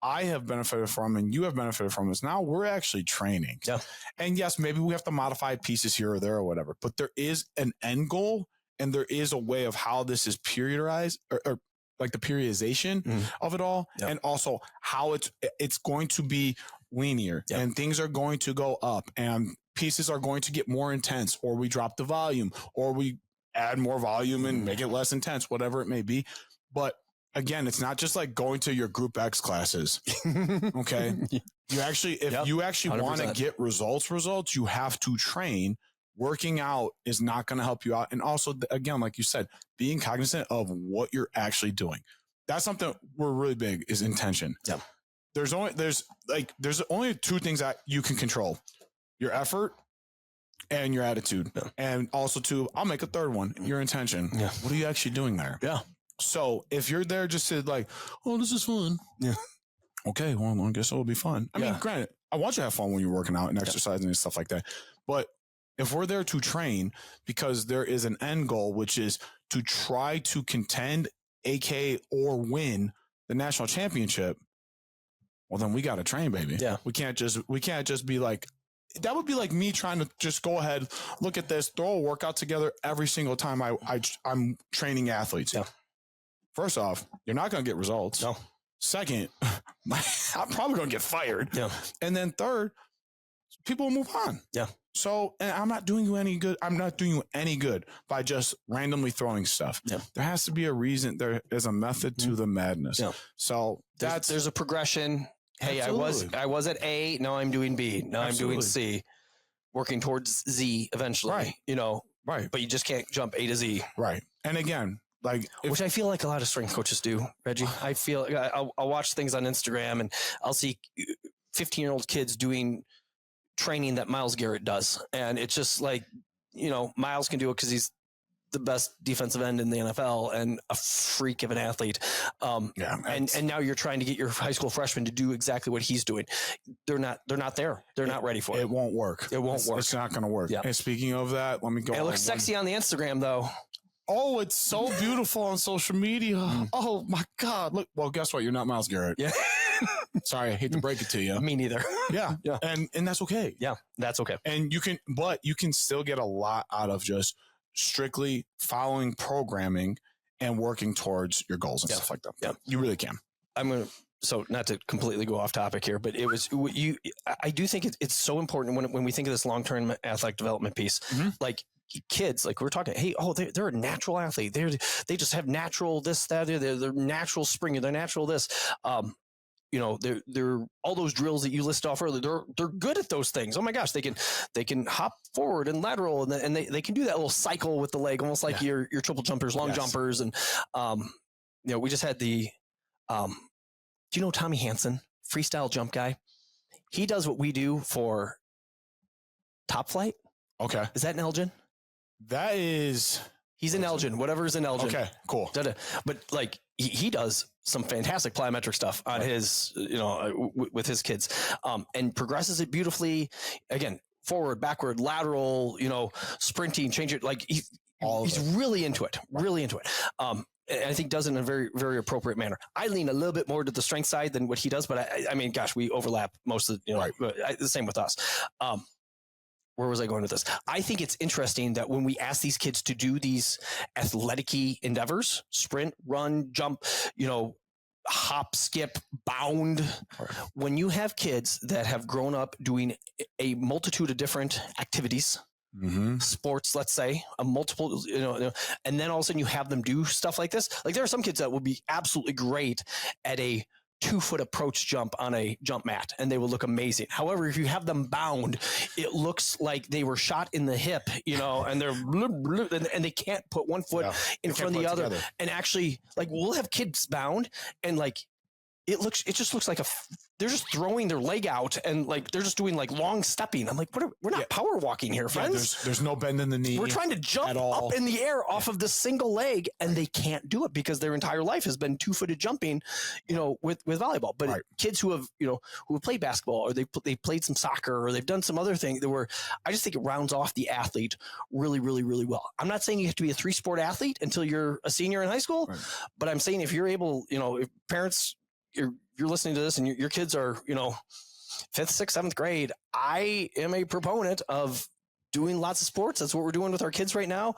I have benefited from and you have benefited from is now we're actually training. Yeah. And yes, maybe we have to modify pieces here or there or whatever, but there is an end goal and there is a way of how this is periodized or like the periodization of it all. Yep. And also how it's going to be linear and things are going to go up and pieces are going to get more intense, or we drop the volume, or we add more volume and make it less intense, whatever it may be. But again, it's not just like going to your group X classes. Okay. You actually, if you actually want to get results, you have to train. Working out is not going to help you out. And also, again, like you said, being cognizant of what you're actually doing. That's something we're really big is intention. Yeah. There's only two things that you can control: your effort and your attitude. Yeah. And also I'll make a third one, your intention. Yeah. What are you actually doing there? Yeah. So if you're there just to like, oh, this is fun. Yeah. Okay. Well, I guess it'll be fun. I mean, granted, I want you to have fun when you're working out and exercising and stuff like that. But if we're there to train because there is an end goal, which is to try to contend, aka or win the national championship, well, then we got to train, baby. Yeah. We can't just be like, that would be like me trying to just go ahead, look at this, throw a workout together every single time I'm training athletes. Yeah. First off, you're not going to get results. No. Second, I'm probably going to get fired. Yeah. And then third, people will move on. Yeah. So, and I'm not doing you any good. I'm not doing you any good by just randomly throwing stuff. Yeah. There has to be a reason. There is a method to the madness. Yeah. So there's a progression. Hey, absolutely. I was at A. Now I'm doing B. Now absolutely. I'm doing C. Working towards Z eventually. Right. Right. But you just can't jump A to Z. Right. And again, which I feel like a lot of strength coaches do, Reggie. I feel I'll watch things on Instagram and I'll see 15-year-old kids doing training that Myles Garrett does. And it's just like, Myles can do it because he's the best defensive end in the NFL and a freak of an athlete. And now you're trying to get your high school freshman to do exactly what he's doing. They're not there. They're not ready for it. It won't work. It's not going to work. Yeah. And speaking of that, let me go. It looks sexy on the Instagram though. Oh, it's so beautiful on social media. Oh my God. Look, well, guess what? You're not Myles Garrett. Yeah. Sorry, I hate to break it to you. Me neither. Yeah. Yeah. And that's okay. Yeah, that's okay. And you can still get a lot out of just strictly following programming and working towards your goals and stuff like that. Yeah. You really can. So not to completely go off topic here, but I do think it's so important when we think of this long-term athletic development piece, like kids, like we're talking, hey, they're a natural athlete. They just have natural this, that, they're natural spring, they're natural this. They're all those drills that you listed off earlier. They're good at those things. Oh my gosh, they can hop forward and lateral, and they can do that little cycle with the leg, almost like your triple jumpers, long jumpers, and we just had the. Do you know Tommy Hansen, freestyle jump guy? He does what we do for Top Flight. Okay, is that in Elgin? That is. He's in Elgin, whatever is in Elgin. Okay, cool. But like he does some fantastic plyometric stuff on his, with his kids, and progresses it beautifully. Again, forward, backward, lateral, sprinting, change it. Like he's really into it, and I think does it in a very, very appropriate manner. I lean a little bit more to the strength side than what he does, but I mean, gosh, we overlap most of the same with us. Where was I going with this? I think it's interesting that when we ask these kids to do these athletic-y endeavors, sprint, run, jump, hop, skip, bound, when you have kids that have grown up doing a multitude of different activities, sports, let's say, a multiple, and then all of a sudden you have them do stuff like this. Like there are some kids that will be absolutely great at a 2-foot approach jump on a jump mat, and they will look amazing. However, if you have them bound, it looks like they were shot in the hip, and they're and they can't put one foot in front of the other. Together. And actually, like, we'll have kids bound, and like it just looks like they're just throwing their leg out, and like they're just doing like long stepping. I'm like, we're not power walking here, friends. There's no bend in the knee. We're trying to jump up in the air off of this single leg, and they can't do it because their entire life has been 2-footed jumping, with volleyball. But kids who have played basketball, or they played some soccer, or they've done some other thing I just think it rounds off the athlete really, really, really well. I'm not saying you have to be a 3-sport athlete until you're a senior in high school, but I'm saying if you're able, if parents, you're listening to this and your kids are, 5th, 6th, 7th grade, I am a proponent of doing lots of sports. That's what we're doing with our kids right now.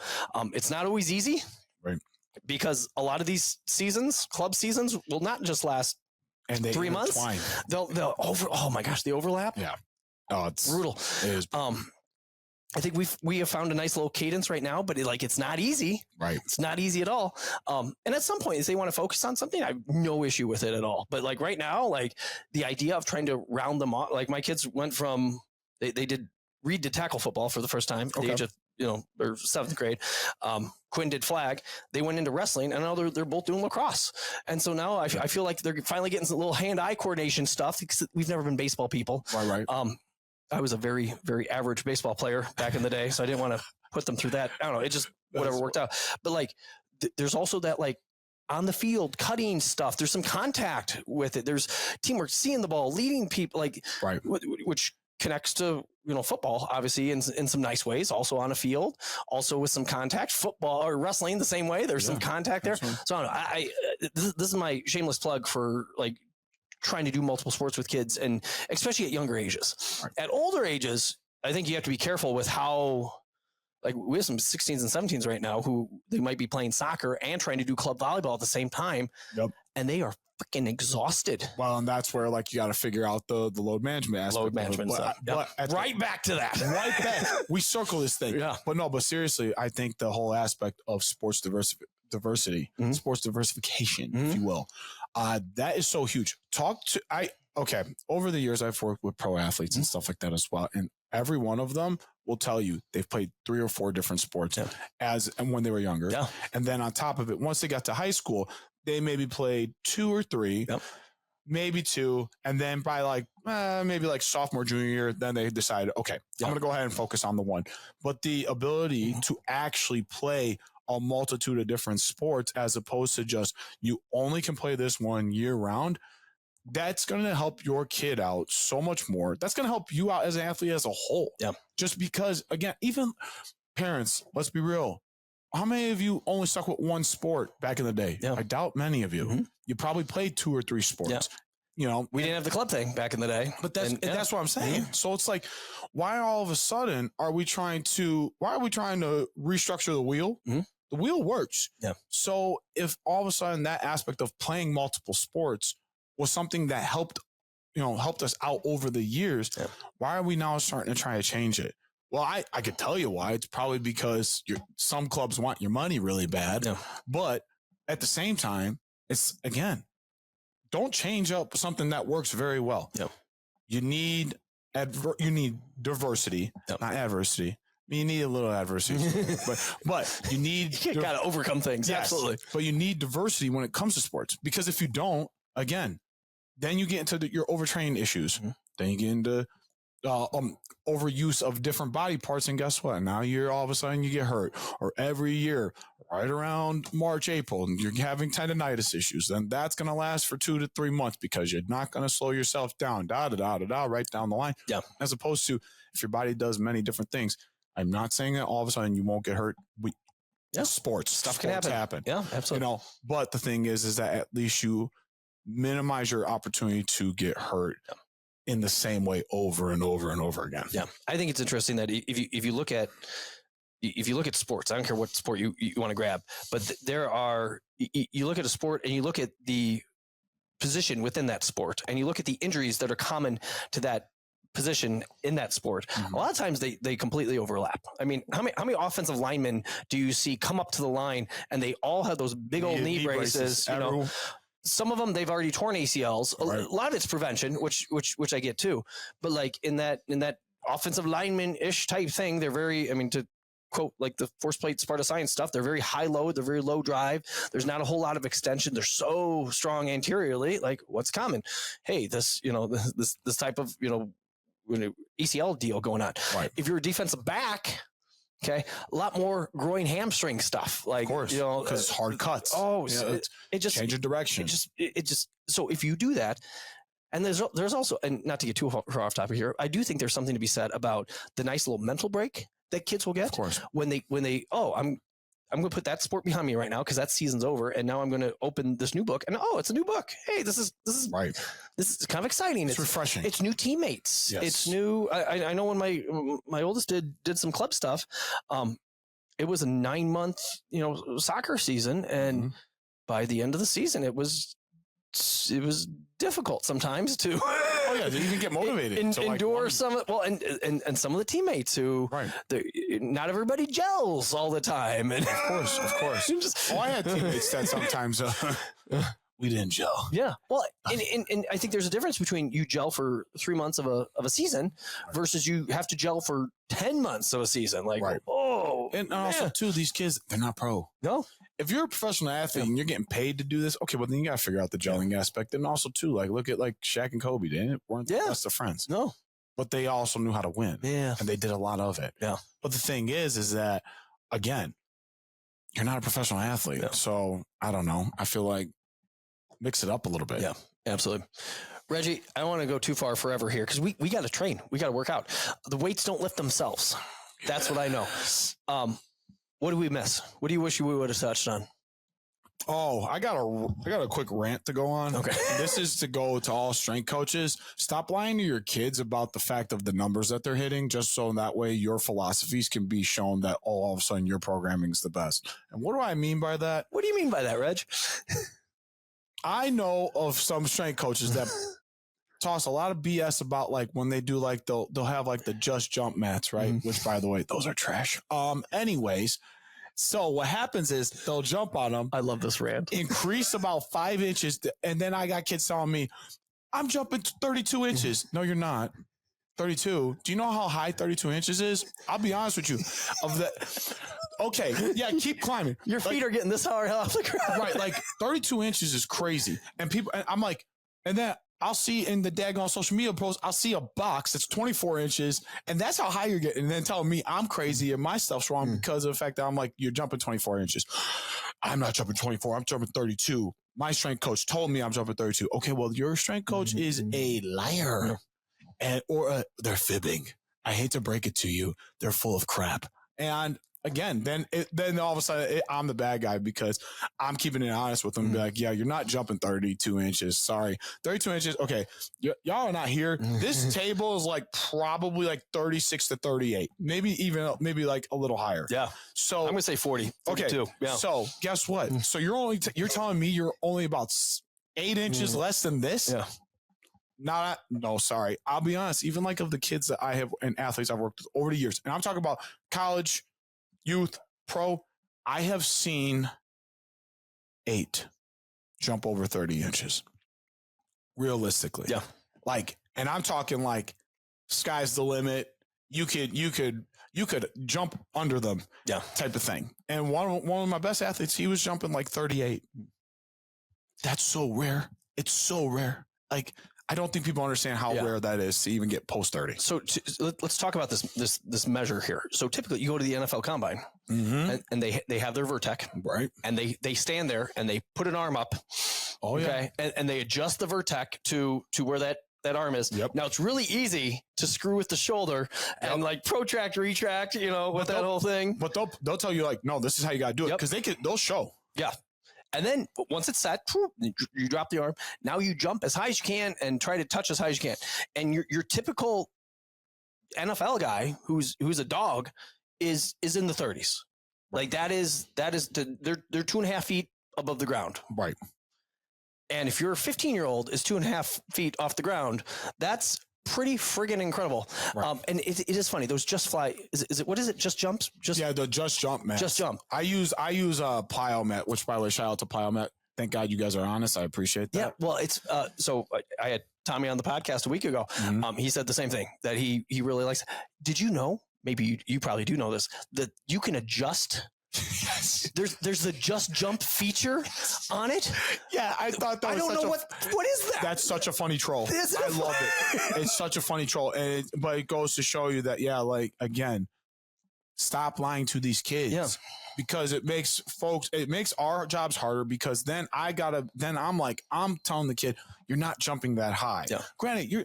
It's not always easy, right? Because a lot of these club seasons will not just last 3 months. They'll oh my gosh, the overlap. Yeah. Oh, it's brutal. It is. I think we have found a nice little cadence right now, but it's not easy. Right. It's not easy at all. And at some point, if they want to focus on something, I have no issue with it at all. But like right now, like the idea of trying to round them off, like my kids went from, they did read to tackle football for the first time at the age of, or 7th grade. Quinn did flag. They went into wrestling, and now they're both doing lacrosse. And so now I feel like they're finally getting some little hand-eye coordination stuff, because we've never been baseball people. Right. I was a very, very average baseball player back in the day, so I didn't want to put them through that. I don't know. It just whatever worked out. But like, there's also that like on the field cutting stuff. There's some contact with it. There's teamwork, seeing the ball, leading people, like which connects to football, obviously in some nice ways. Also on a field, also with some contact. Football or wrestling the same way. There's some contact there. So I don't know. This is my shameless plug for like trying to do multiple sports with kids, and especially at younger ages. Right. At older ages, I think you have to be careful with how, like we have some 16s and 17s right now who they might be playing soccer and trying to do club volleyball at the same time. Yep. And they are freaking exhausted. Well, and that's where like you got to figure out the load management aspect. Load management stuff. Right back to that. Right back. We circle this thing. Yeah. But seriously, I think the whole aspect of sports diversity, sports diversification, if you will, that is so huge. Over the years, I've worked with pro athletes and stuff like that as well. And every one of them will tell you they've played 3 or 4 different sports and when they were younger. Yeah. And then on top of it, once they got to high school, they maybe played 2 or 3, maybe 2. And then by maybe sophomore, junior year, then they decided, okay, I'm going to go ahead and focus on the one. But the ability to actually play a multitude of different sports, as opposed to just you only can play this one year round, that's going to help your kid out so much more. That's going to help you out as an athlete as a whole. Yeah. Just because, again, even parents, let's be real. How many of you only stuck with one sport back in the day? Yeah. I doubt many of you. Mm-hmm. You probably played 2 or 3 sports. Yeah. We didn't have the club thing back in the day, but that's what I'm saying. Mm-hmm. So it's like, why all of a sudden are we trying to restructure the wheel? Mm-hmm. The wheel works. Yeah. So if all of a sudden that aspect of playing multiple sports was something that helped us out over the years, why are we now starting to try to change it? Well, I could tell you why. It's probably because some clubs want your money really bad, but at the same time, it's again, don't change up something that works very well. Yep. You need diversity, not adversity. You need a little adversity, but you need you got to overcome things. Yes, absolutely. But you need diversity when it comes to sports, because if you don't, again, then you get into your overtraining issues. Mm-hmm. Then you get into overuse of different body parts, and guess what? Now all of a sudden you get hurt. Or every year, right around March, April, and you're having tendonitis issues. Then that's going to last for 2 to 3 months because you're not going to slow yourself down. Right down the line. Yeah. As opposed to if your body does many different things. I'm not saying that all of a sudden you won't get hurt. Sports can happen. Yeah, absolutely. But the thing is that at least you minimize your opportunity to get hurt in the same way over and over and over again. Yeah, I think it's interesting that if you look at sports, I don't care what sport you want to grab, but you look at a sport and you look at the position within that sport, and you look at the injuries that are common to that position in that sport. Mm-hmm. A lot of times they completely overlap. I mean, how many offensive linemen do you see come up to the line and they all have those big old knee braces, some of them they've already torn ACLs. Right. A lot of it's prevention, which I get too. But like in that offensive lineman ish type thing, they're very. I mean, to quote like the force plate Sparta Science stuff, they're very high load. They're very low drive. There's not a whole lot of extension. They're so strong anteriorly. Like what's common? Hey, this type of ACL deal going on. Right. If you're a defensive back. Okay, a lot more groin hamstring stuff, like, of course, because it's hard cuts. Oh, so it just change of direction. It just so if you do that, and there's also, and not to get too far off topic here, I do think there's something to be said about the nice little mental break that kids will get. Of course, when they I'm going to put that sport behind me right now because that season's over, and now I'm going to open this new book, and it's a new book. Hey, this is right. This is kind of exciting. It's refreshing. It's new teammates. Yes. It's new. I know when my oldest did some club stuff. It was a 9-month soccer season, and by the end of the season, it was difficult sometimes to to even get motivated endure some and some of the teammates who not everybody gels all the time, and of course I had teammates that sometimes we didn't gel. Yeah, well, and I think there's a difference between you gel for 3 months of a season versus you have to gel for 10 months of a season. Like, and also too, these kids, they're not pro. No. If you're a professional athlete and you're getting paid to do this, okay, well then you got to figure out the gelling aspect. And also too, like look at like Shaq and Kobe, they weren't the best of friends. No. But they also knew how to win. Yeah. And they did a lot of it. Yeah. But the thing is that, again, you're not a professional athlete. Yeah. So I don't know. I feel like mix it up a little bit. Yeah, absolutely. Reggie, I don't want to go too far forever here because we got to train. We got to work out. The weights don't lift themselves. That's what I know. What do we miss? What do you wish we would have touched on? Oh, I got a quick rant to go on. Okay. This is to go to all strength coaches. Stop lying to your kids about the fact of the numbers that they're hitting, just so that way your philosophies can be shown that, all of a sudden your programming is the best. And what do I mean by that? What do you mean by that, Reg? I know of some strength coaches that toss a lot of BS about like when they do like they'll have like the just jump mats, right? Which by the way, those are trash. Anyways, so what happens is they'll jump on them. I love this rant. Increase about 5 inches, and then I got kids telling me, "I'm jumping 32 inches." No, you're not. 32. Do you know how high 32 inches is? I'll be honest with you. Okay, yeah, keep climbing. Your feet are getting this hard off the ground. Right, like 32 inches is crazy. And I'm like, and then I'll see in the daggone social media post, I'll see a box that's 24 inches, and that's how high you're getting. And then telling me I'm crazy and my stuff's wrong because of the fact that I'm like, you're jumping 24 inches. I'm not jumping 24. I'm jumping 32. My strength coach told me I'm jumping 32. Okay, well, your strength coach is a liar, or they're fibbing. I hate to break it to you. They're full of crap. And again, then all of a sudden I'm the bad guy because I'm keeping it honest with them. Be like, yeah, you're not jumping 32 inches. Sorry. 32 inches. Okay. Y'all are not here. This table is like probably like 36 to 38, maybe like a little higher. Yeah. So I'm going to say 40. Okay. Yeah. So guess what? So you're telling me you're only about 8 inches less than this? Yeah. No, sorry. I'll be honest. Even like of the kids that I have and athletes I've worked with over the years, and I'm talking about college, youth, pro, I have seen 8 jump over 30 inches. Realistically. Yeah. Like, and I'm talking like sky's the limit. You could jump under them. Yeah. Type of thing. And one of my best athletes, he was jumping like 38. That's so rare. It's so rare. Like, I don't think people understand how rare that is to even get post 30. So let's talk about this measure here. So typically you go to the NFL Combine and they have their Vertec, right? And they stand there and they put an arm up. Oh yeah. And they adjust the Vertec to where that arm is. Yep. Now it's really easy to screw with the shoulder and like protract, retract, with that whole thing. But they'll tell you like, no, this is how you got to do it because they'll show. Yeah. And then once it's set, you drop the arm. Now you jump as high as you can and try to touch as high as you can. And your typical NFL guy who's a dog is in the 30s. Like they're 2.5 feet above the ground. Right. And if you're a 15-year-old is 2.5 feet off the ground, that's pretty friggin' incredible. Right. And it is funny. Those Just Fly, is it what is it? Just Jumps? The Just Jump mat. Just Jump. I use a Plyomet, which by the way, shout out to Plyomet. thank God you guys are honest. I appreciate that. Yeah. Well, it's so I had Tommy on the podcast a week ago. Mhm. He said the same thing, that he really likes. Did you know? Maybe you probably do know this, that you can adjust. Yes. There's the just jump feature on it. Yeah, I thought that I was don't know what is that? That's such a funny troll. Is it? I love it. It's such a funny troll. But it goes to show you that, yeah, like, again, stop lying to these kids. Yeah. Because it makes our jobs harder, because then I'm telling the kid, you're not jumping that high. Yeah. Granted, you're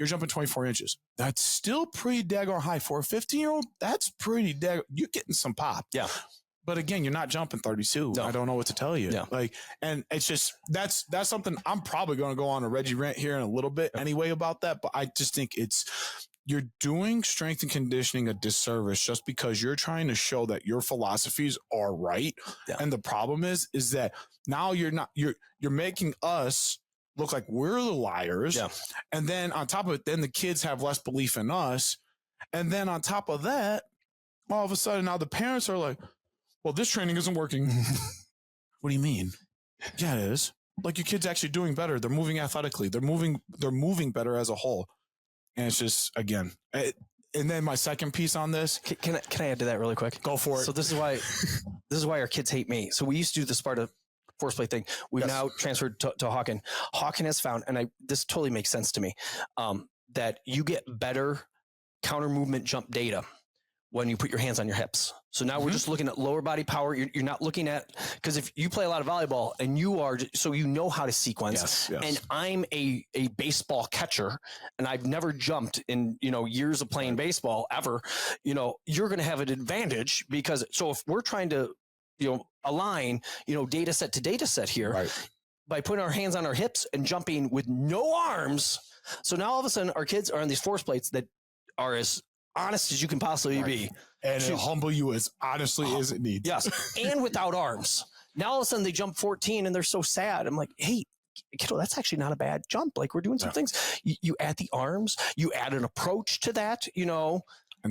jumping 24 inches. That's still pretty daggone high. For a 15-year-old, that's pretty you're getting some pop. Yeah. But again, you're not jumping 32. No. I don't know what to tell you. Yeah. Like, and it's just, that's something I'm probably going to go on a Reggie rant here in a little bit anyway about that. But I just think you're doing strength and conditioning a disservice just because you're trying to show that your philosophies are right. Yeah. And the problem is that now you're making us look like we're the liars. Yeah. And then on top of it, then the kids have less belief in us. And then on top of that, all of a sudden now the parents are like, well, this training isn't working. What do you mean? Yeah, it is. Like, your kid's actually doing better. They're moving athletically. They're moving better as a whole. And it's just, again, and then my second piece on this. Can I add to that really quick? Go for it. So this is why our kids hate me. So we used to do the Sparta force play thing. We've now transferred to Hawken. Hawken has found, and this totally makes sense to me, that you get better counter movement jump data when you put your hands on your hips. So now we're just looking at lower body power. You're not looking at, because if you play a lot of volleyball and so you know how to sequence. Yes. And I'm a baseball catcher, and I've never jumped in, years of playing baseball ever. You're going to have an advantage, because if we're trying to, align, data set to data set here, Right. by putting our hands on our hips and jumping with no arms. So now all of a sudden our kids are on these force plates that are as honest as you can possibly be. And it'll humble you as honestly as it needs. Yes. And without arms. Now all of a sudden they jump 14 and they're so sad. I'm like, hey, kiddo, that's actually not a bad jump. Like, we're doing some things. You add the arms, you add an approach to that, and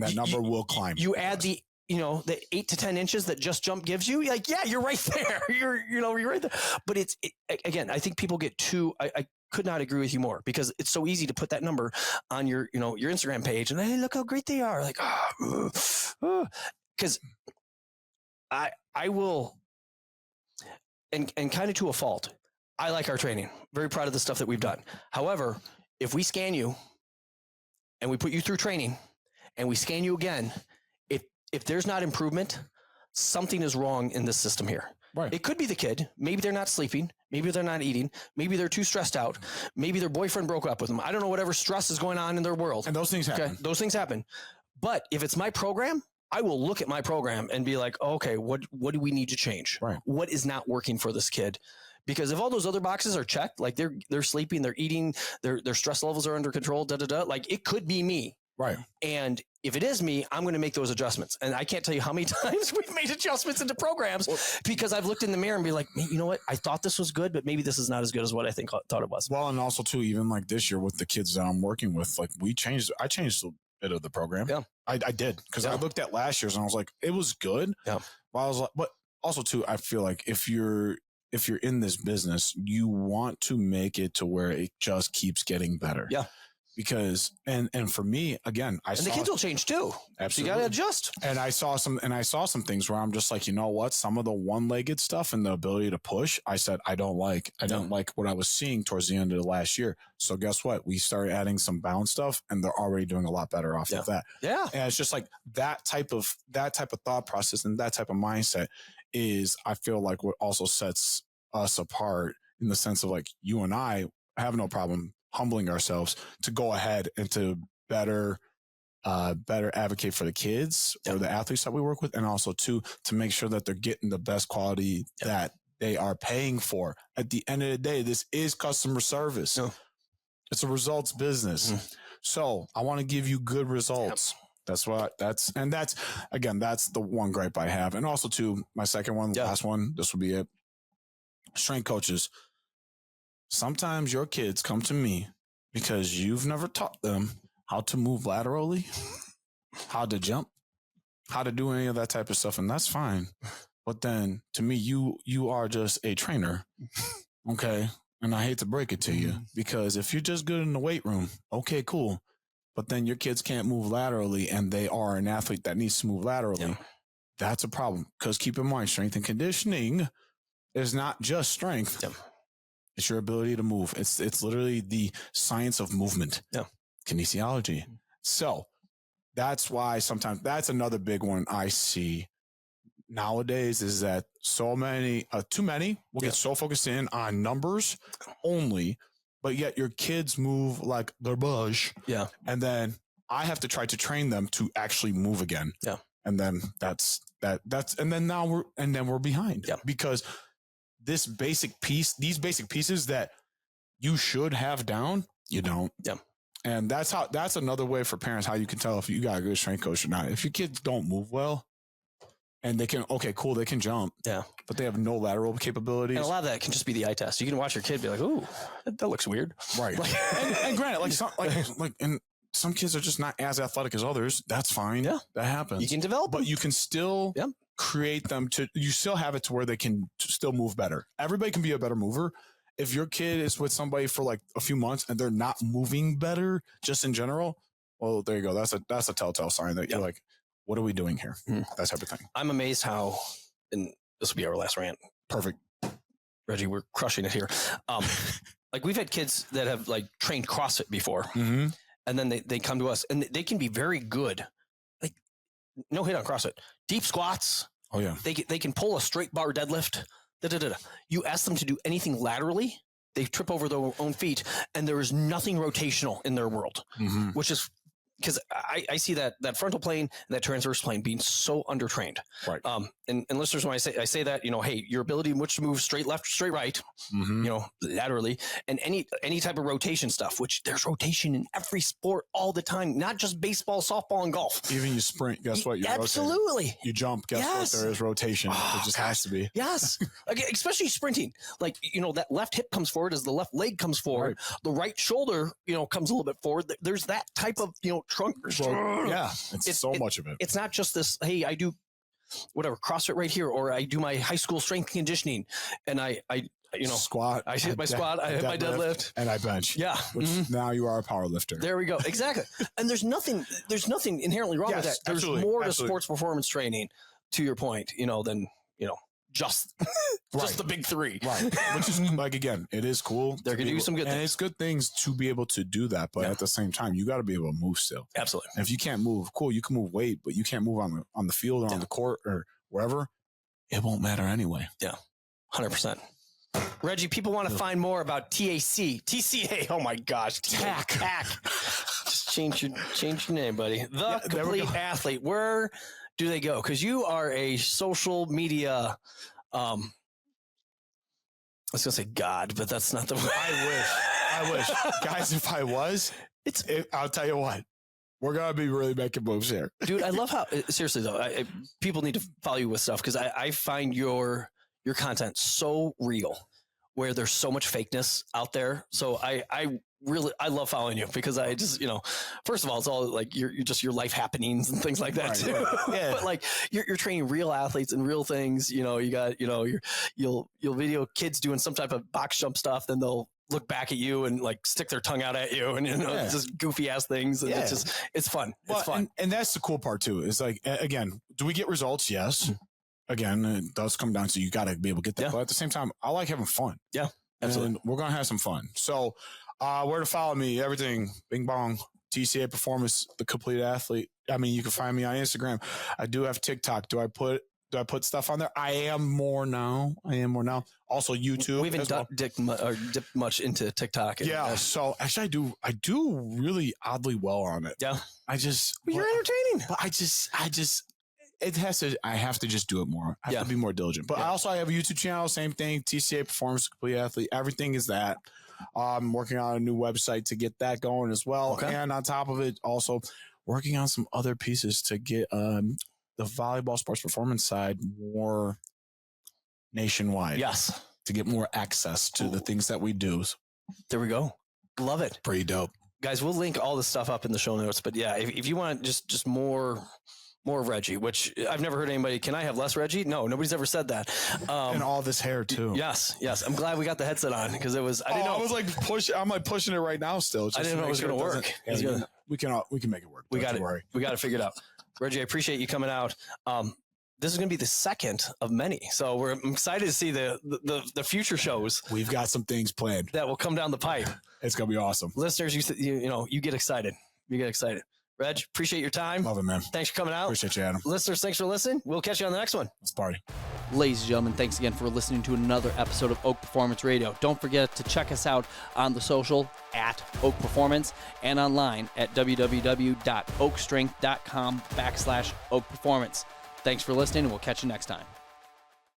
that number will climb. You add the 8 to 10 inches that just jump gives you. Like, yeah, you're right there. You're right there. But again, I think people get I could not agree with you more, because it's so easy to put that number on your Instagram page and, hey, look how great they are. Like, because I will, and kind of to a fault, I like our training. Very proud of the stuff that we've done. However, if we scan you and we put you through training and we scan you again, if there's not improvement, something is wrong in this system here. Right. It could be the kid. Maybe they're not sleeping. Maybe they're not eating. Maybe they're too stressed out. Maybe their boyfriend broke up with them. I don't know, whatever stress is going on in their world. And those things happen. Okay, those things happen. But if it's my program, I will look at my program and be like, okay, what do we need to change? Right. What is not working for this kid? Because if all those other boxes are checked, like they're sleeping, they're eating, their stress levels are under control, like it could be me. Right. And if it is me, I'm going to make those adjustments. And I can't tell you how many times we've made adjustments into programs because I've looked in the mirror and be like, you know what? I thought this was good, but maybe this is not as good as what I thought it was. Well, and also too, even like this year with the kids that I'm working with, like I changed a bit of the program. Yeah. I did. Because I looked at last year's and I was like, it was good. Yeah. But I was like, but also too, I feel like if you're in this business, you want to make it to where it just keeps getting better. Yeah. Because and for me, again, the kids will change too. Absolutely. So you got to adjust. And I saw some things where I'm just like, you know what? Some of the one-legged stuff and the ability to push, I said, I don't like what I was seeing towards the end of the last year. So guess what? We started adding some bounce stuff and they're already doing a lot better off of that. Yeah. And it's just like that type of thought process and that type of mindset is, I feel like, what also sets us apart in the sense of like, you and I have no problem humbling ourselves to go ahead and to better advocate for the kids or the athletes that we work with, and also to make sure that they're getting the best quality that they are paying for. At the end of the day, this is customer service. It's a results business. So I want to give you good results. That's the one gripe I have. And also too, my second one, last one, this will be it. Strength coaches. Sometimes your kids come to me because you've never taught them how to move laterally, how to jump, how to do any of that type of stuff. And that's fine. But then to me, you are just a trainer. Okay. And I hate to break it to you, because if you're just good in the weight room, okay, cool. But then your kids can't move laterally and they are an athlete that needs to move laterally. Yeah. That's a problem. Because keep in mind, strength and conditioning is not just strength. Yeah. It's your ability to move. It's literally the science of movement. Yeah. Kinesiology. So that's why sometimes that's another big one I see nowadays, is that so many, too many will get so focused in on numbers only, but yet your kids move like garbage. Yeah. And then I have to try to train them to actually move again. Yeah. And then and then we're behind. Yeah. Because these basic pieces that you should have down, you don't. Yeah. And that's another way for parents, how you can tell if you got a good strength coach or not. If your kids don't move well, and they can, okay, cool, they can jump. Yeah. But they have no lateral capabilities. And a lot of that can just be the eye test. You can watch your kid be like, ooh, that looks weird. Right. and granted, and some kids are just not as athletic as others. That's fine. Yeah. That happens. You can develop but them. you can still create them you still have it to where they can still move better. Everybody can be a better mover. If your kid is with somebody for like a few months and they're not moving better just in general, well, there you go. That's a telltale sign that you're like, what are we doing here? That type of thing. I'm amazed how, and this will be our last rant. Perfect. Reggie, we're crushing it here. Like we've had kids that have like trained CrossFit before, and then they come to us and they can be very good. Like no hit on CrossFit, deep squats. Oh yeah. They can pull a straight bar deadlift. You ask them to do anything laterally, they trip over their own feet, and there is nothing rotational in their world, which is because I see that frontal plane and that transverse plane being so undertrained. Right. And listeners, when I say that, hey, your ability in which to move straight left, straight right, laterally, and any type of rotation stuff, which there's rotation in every sport all the time, not just baseball, softball, and golf. Even you sprint, guess what? You're absolutely. Rotating. You jump, guess what? There is rotation. It just has to be. Yes. Okay, especially sprinting. Like, that left hip comes forward as the left leg comes forward. Right. The right shoulder, comes a little bit forward. There's that type of, trunk. Yeah, it's so much of it. It's not just this, hey, I do whatever CrossFit right here, or I do my high school strength conditioning, and I squat. I hit my squat. I hit my deadlift, and I bench. Yeah, which now you are a power lifter. There we go. Exactly. And there's nothing inherently wrong with that. There's more to sports performance training, to your point, than just the big three. Right. Which is like, again, it is cool. They're going to do some good things. And it's good things to be able to do that. But at the same time, you got to be able to move still. Absolutely. And if you can't move, cool, you can move weight, but you can't move on the field or on the court or wherever. It won't matter anyway. Yeah. 100%. Reggie, people want to find more about TCA. Oh my gosh. TAC. Just change your name, buddy. The Complete Athlete. Where do they go? Because you are a social media, I was going to say God, but that's not the word. I wish. Guys, if I was, I'll tell you what, we're going to be really making moves here. Dude, I love how, seriously though, people need to follow you with stuff, because I find your content so real, where there's so much fakeness out there. So I love following you, because I just, first of all, it's all like your life happenings and things like that too. Right. Yeah. But like you're training real athletes and real things. You got, you'll video kids doing some type of box jump stuff, then they'll look back at you and like stick their tongue out at you, and just goofy ass things. And it's fun. It's fun. And that's the cool part too. Is like, again, do we get results? Yes. Again, it does come down to, you got to be able to get that. Yeah. But at the same time, I like having fun. Yeah, absolutely. And we're going to have some fun. So where to follow me, everything, bing bong, TCA Performance, the Complete Athlete. I mean, you can find me on Instagram. I do have TikTok. Do I put stuff on there? I am more now. Also YouTube. We haven't dipped much into TikTok. Yeah. So actually I do really oddly well on it. Yeah. You're entertaining. But I have to just do it more. I have to be more diligent. But I have a YouTube channel, same thing, TCA Performance, Complete Athlete. Everything is that. I'm working on a new website to get that going as well. Okay. And on top of it, also working on some other pieces to get the volleyball sports performance side more nationwide. Yes. To get more access to the things that we do. There we go. Love it. Pretty dope. Guys, we'll link all this stuff up in the show notes. But yeah, if you want just more more Reggie, which I've never heard anybody, can I have less Reggie? No, nobody's ever said that. And all this hair too. Yes. I'm glad we got the headset on because I didn't know. I was like I'm like pushing it right now still. I didn't know it was going to work. We can make it work. We got it. Worry. We got it figured out. Reggie, I appreciate you coming out. This is going to be the second of many. So I'm excited to see the future shows. We've got some things planned that will come down the pipe. It's going to be awesome. Listeners, you get excited. You get excited. Reg, appreciate your time. Love it, man. Thanks for coming out. Appreciate you, Adam. Listeners, thanks for listening. We'll catch you on the next one. Let's party. Ladies and gentlemen, thanks again for listening to another episode of Oak Performance Radio. Don't forget to check us out on the social at Oak Performance and online at www.oakstrength.com/Oak Performance. Thanks for listening, and we'll catch you next time.